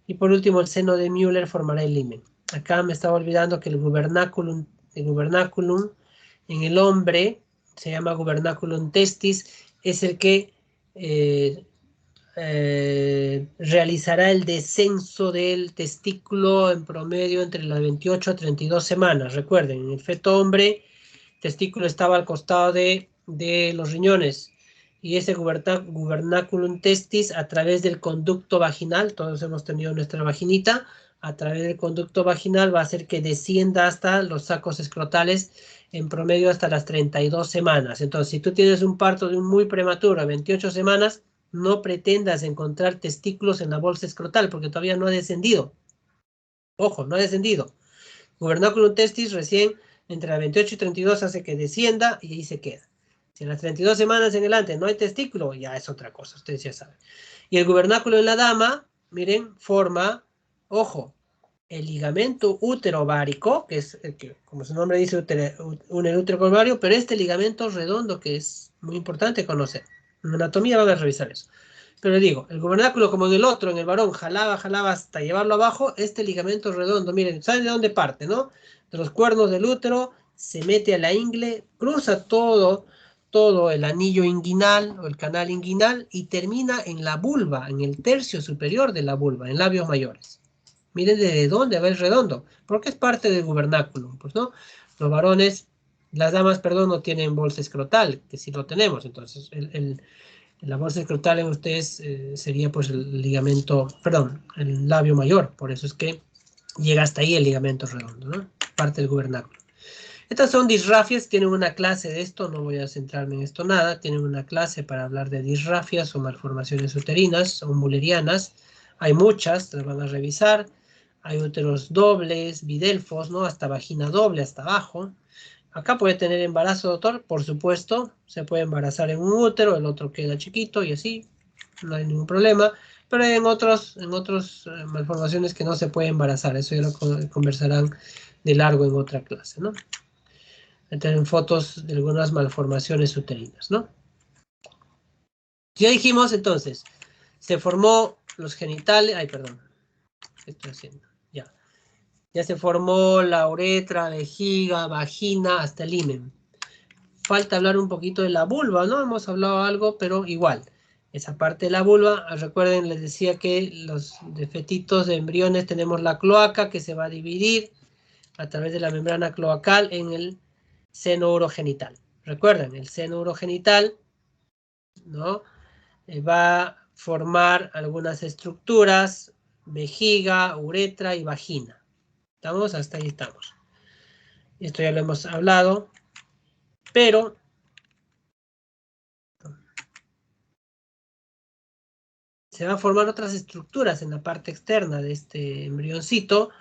Y por último, el seno de Müller formará el himen. Acá me estaba olvidando que el gubernaculum en el hombre se llama gubernaculum testis, es el que realizará el descenso del testículo en promedio entre las 28 a 32 semanas. Recuerden, en el feto hombre, el testículo estaba al costado de los riñones y ese gubernaculum testis a través del conducto vaginal, todos hemos tenido nuestra vaginita, a través del conducto vaginal va a hacer que descienda hasta los sacos escrotales en promedio hasta las 32 semanas. Entonces, si tú tienes un parto de un muy prematuro a 28 semanas, no pretendas encontrar testículos en la bolsa escrotal porque todavía no ha descendido. Ojo, no ha descendido. Gubernaculum testis recién entre las 28 y 32 hace que descienda y ahí se queda. Si en las 32 semanas en adelante no hay testículo, ya es otra cosa, ustedes ya saben. Y el gubernáculo en la dama, miren, forma, ojo, el ligamento útero-ovárico, que es, como su nombre dice, un útero ovario, pero este ligamento redondo que es muy importante conocer. En anatomía van a revisar eso. Pero digo, el gubernáculo como en el otro, en el varón, jalaba hasta llevarlo abajo, este ligamento redondo, miren, ¿saben de dónde parte, no? De los cuernos del útero, se mete a la ingle, cruza todo el anillo inguinal o el canal inguinal y termina en la vulva, en el tercio superior de la vulva, en labios mayores. Miren de dónde va el redondo, porque es parte del gubernáculo, pues no. Los varones, las damas, perdón, no tienen bolsa escrotal, que sí lo tenemos, entonces la bolsa escrotal en ustedes sería pues el ligamento, perdón, el labio mayor, por eso es que llega hasta ahí el ligamento redondo, ¿no? Parte del gubernáculo. Estas son disrafias, tienen una clase de esto, no voy a centrarme en esto nada, tienen una clase para hablar de disrafias o malformaciones uterinas o mullerianas, hay muchas, las van a revisar, hay úteros dobles, bidelfos, ¿no? Hasta vagina doble, hasta abajo. Acá puede tener embarazo, doctor, por supuesto, se puede embarazar en un útero, el otro queda chiquito y así, no hay ningún problema, pero hay en otros malformaciones que no se puede embarazar, eso ya lo conversarán de largo en otra clase, ¿no? Tienen fotos de algunas malformaciones uterinas, ¿no? Ya dijimos entonces, se formó los genitales, ay, perdón, ¿qué estoy haciendo? Ya se formó la uretra, vejiga, vagina, hasta el himen. Falta hablar un poquito de la vulva, ¿no? Hemos hablado algo, pero igual. Esa parte de la vulva, recuerden, les decía que los de fetitos de embriones tenemos la cloaca que se va a dividir a través de la membrana cloacal en el seno urogenital. Recuerden, el seno urogenital, ¿no? Va a formar algunas estructuras, vejiga, uretra y vagina. ¿Estamos? Hasta ahí estamos. Esto ya lo hemos hablado, pero se van a formar otras estructuras en la parte externa de este embrioncito,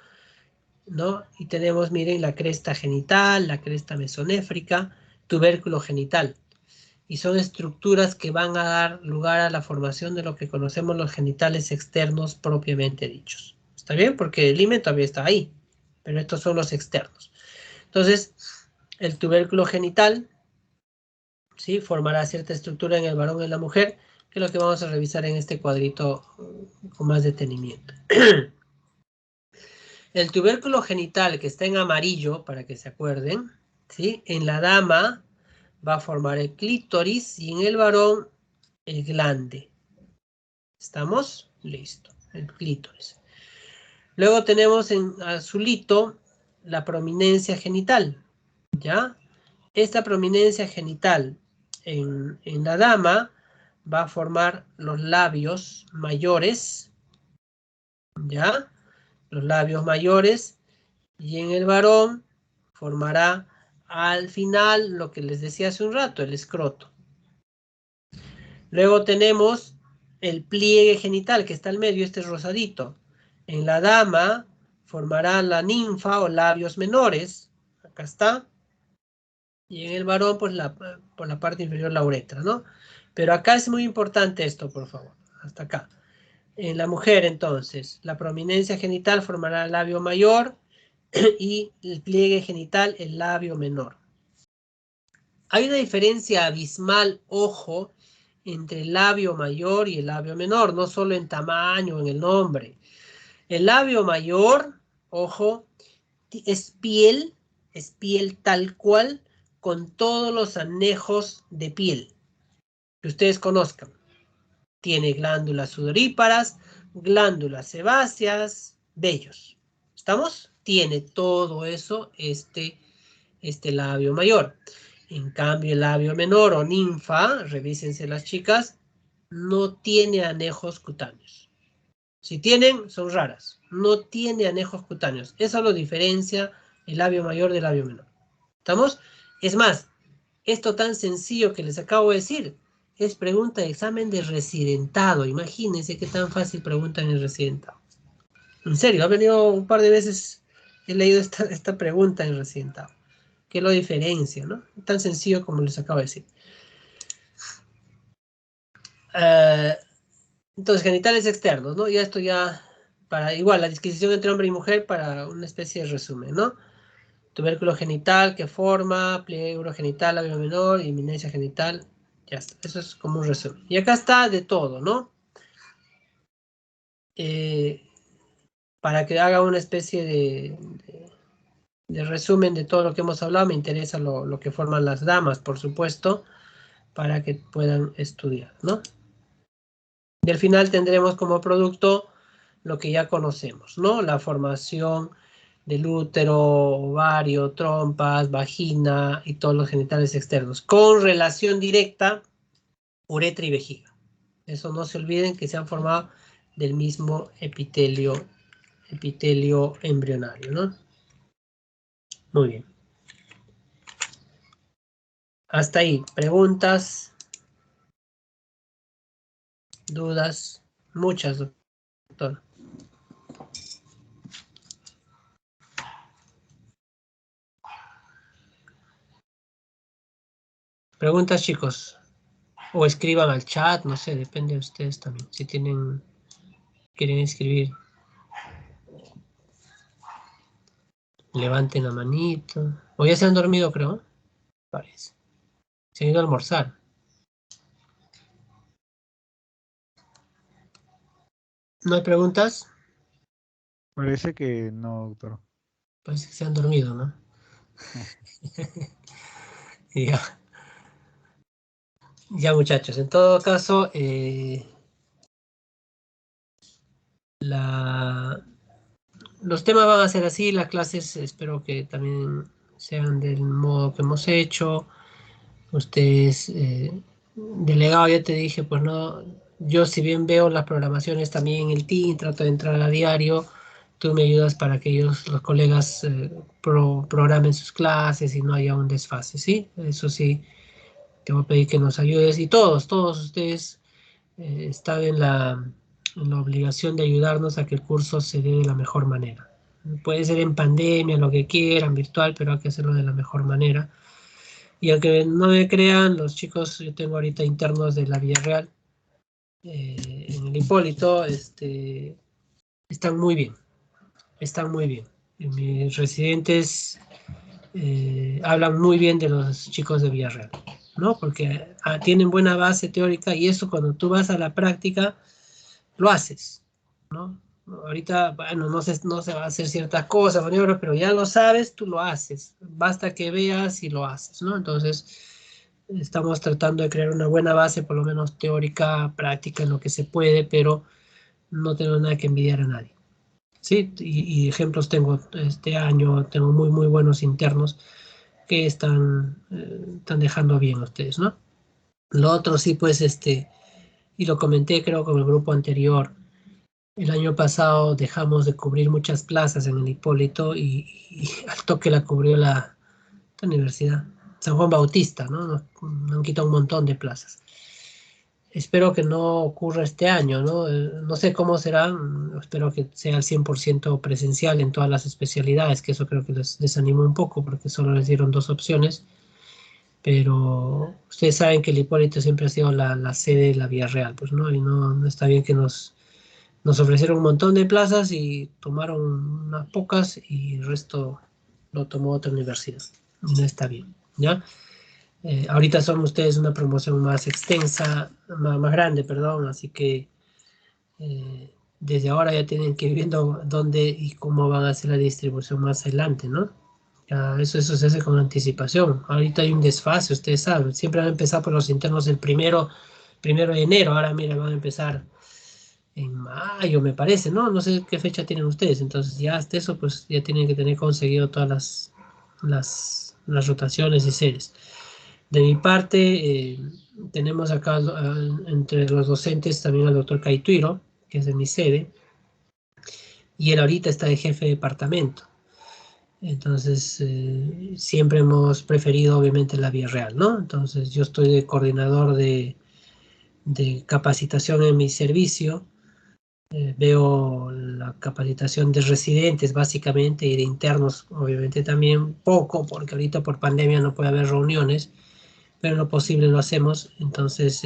¿no? Y tenemos, miren, la cresta genital, la cresta mesonéfrica, tubérculo genital. Y son estructuras que van a dar lugar a la formación de lo que conocemos los genitales externos propiamente dichos. ¿Está bien? Porque el himen todavía está ahí, pero estos son los externos. Entonces, el tubérculo genital, ¿sí? Formará cierta estructura en el varón y en la mujer, que es lo que vamos a revisar en este cuadrito con más detenimiento. El tubérculo genital que está en amarillo, para que se acuerden, ¿sí? En la dama va a formar el clítoris y en el varón el glande. ¿Estamos? Listo. El clítoris. Luego tenemos en azulito la prominencia genital, ¿ya? Esta prominencia genital en la dama va a formar los labios mayores, ¿ya? Los labios mayores, y en el varón formará al final lo que les decía hace un rato, el escroto. Luego tenemos el pliegue genital que está al medio, este es rosadito. En la dama formará la ninfa o labios menores, acá está. Y en el varón, pues por la parte inferior la uretra, ¿no? Pero acá es muy importante esto, por favor, hasta acá. En la mujer, entonces, la prominencia genital formará el labio mayor y el pliegue genital el labio menor. Hay una diferencia abismal, ojo, entre el labio mayor y el labio menor, no solo en tamaño, en el nombre. El labio mayor, ojo, es piel tal cual, con todos los anejos de piel que ustedes conozcan. tiene glándulas sudoríparas, glándulas sebáceas, vellos. ¿Estamos? Tiene todo eso este labio mayor. En cambio, el labio menor o ninfa, revísense las chicas, no tiene anejos cutáneos. Si tienen, son raras. No tiene anejos cutáneos. Eso lo diferencia el labio mayor del labio menor. ¿Estamos? Es más, esto tan sencillo que les acabo de decir es pregunta de examen de residentado. Imagínense qué tan fácil preguntan en residentado. En serio, ha venido un par de veces, he leído esta pregunta en residentado. ¿Qué lo diferencia, no? Tan sencillo como les acabo de decir. Entonces, genitales externos, ¿no? Ya esto ya, para igual, la disquisición entre hombre y mujer para una especie de resumen, ¿no? Tubérculo genital que forma, pliegue urogenital, labio menor, eminencia genital, ya está. Eso es como un resumen. Y acá está de todo, ¿no? Para que haga una especie de resumen de todo lo que hemos hablado, me interesa lo que forman las damas, por supuesto, para que puedan estudiar, ¿no? Y al final tendremos como producto lo que ya conocemos, ¿no? La formación del útero, ovario, trompas, vagina y todos los genitales externos, con relación directa, uretra y vejiga. Eso no se olviden que se han formado del mismo epitelio embrionario, ¿no? Muy bien. Hasta ahí. ¿Preguntas? ¿Dudas? Muchas, doctor. Preguntas, chicos. O escriban al chat, no sé, depende de ustedes también. Si quieren escribir, levanten la manito. O ya se han dormido, creo. Parece. Se han ido a almorzar. ¿No hay preguntas? Parece que no, doctor. Parece que se han dormido, ¿no? Ya. Ya, muchachos. En todo caso, los temas van a ser así. Las clases espero que también sean del modo que hemos hecho. Ustedes, delegado, ya te dije, pues no, yo si bien veo las programaciones también en el team, trato de entrar a diario, tú me ayudas para que ellos, los colegas, programen sus clases y no haya un desfase, ¿sí? Eso sí, te voy a pedir que nos ayudes y todos ustedes están en la obligación de ayudarnos a que el curso se dé de la mejor manera. Puede ser en pandemia, lo que quieran, virtual, pero hay que hacerlo de la mejor manera. Y aunque no me crean, los chicos, yo tengo ahorita internos de la Villarreal, en el Hipólito, están muy bien, están muy bien. Y mis residentes hablan muy bien de los chicos de Villarreal, ¿no? Porque tienen buena base teórica y eso cuando tú vas a la práctica, lo haces, ¿no? Ahorita, bueno, no se va a hacer ciertas cosas, maniobras, pero ya lo sabes, tú lo haces. Basta que veas y lo haces, ¿no? Entonces, estamos tratando de crear una buena base, por lo menos teórica, práctica, en lo que se puede, pero no tengo nada que envidiar a nadie. Sí, y ejemplos tengo este año, tengo muy, muy buenos internos que están dejando bien a ustedes, ¿no? Lo otro sí, pues, y lo comenté creo con el grupo anterior, el año pasado dejamos de cubrir muchas plazas en el Hipólito y al toque la cubrió la universidad, San Juan Bautista, ¿no? Nos han quitado un montón de plazas. Espero que no ocurra este año, ¿no? No sé cómo será, espero que sea al 100% presencial en todas las especialidades, que eso creo que les desanimó un poco porque solo les dieron 2 opciones, pero ustedes saben que el Hipólito siempre ha sido la sede de la Villarreal, pues, ¿no? Y no está bien que nos ofrecieron un montón de plazas y tomaron unas pocas y el resto lo tomó otra universidad. No está bien, ¿ya? Ahorita son ustedes una promoción más extensa, más grande, perdón, así que desde ahora ya tienen que ir viendo dónde y cómo van a hacer la distribución más adelante, ¿no? Ya, eso se hace con anticipación. Ahorita hay un desfase, ustedes saben, siempre han empezado por los internos el primero, 1 de enero, ahora mira, van a empezar en mayo, me parece, ¿no? No sé qué fecha tienen ustedes, entonces ya hasta eso, pues ya tienen que tener conseguido todas las rotaciones y series. De mi parte, tenemos acá entre los docentes también al doctor Caituiro, que es de mi sede, y él ahorita está de jefe de departamento. Entonces, siempre hemos preferido obviamente la vía real, ¿no? Entonces, yo estoy de coordinador de capacitación en mi servicio. Veo la capacitación de residentes básicamente y de internos obviamente también poco, porque ahorita por pandemia no puede haber reuniones, pero en lo posible lo hacemos. Entonces,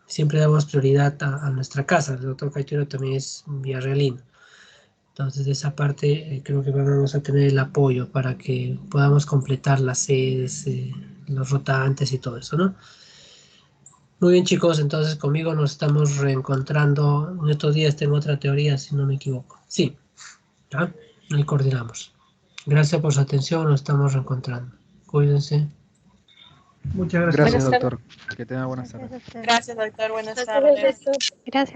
siempre damos prioridad a nuestra casa. El doctor Caetiro también es villarrealino. Entonces, de esa parte creo que vamos a tener el apoyo para que podamos completar las sedes, los rotantes y todo eso, ¿no? Muy bien, chicos, entonces conmigo nos estamos reencontrando. En estos días tengo otra teoría, si no me equivoco. Sí, ¿ya? Ahí coordinamos. Gracias por su atención, nos estamos reencontrando. Cuídense. Muchas Gracias, gracias. Buenas doctor. Que tenga buenas tardes. Gracias, doctor. Buenas tardes. Gracias.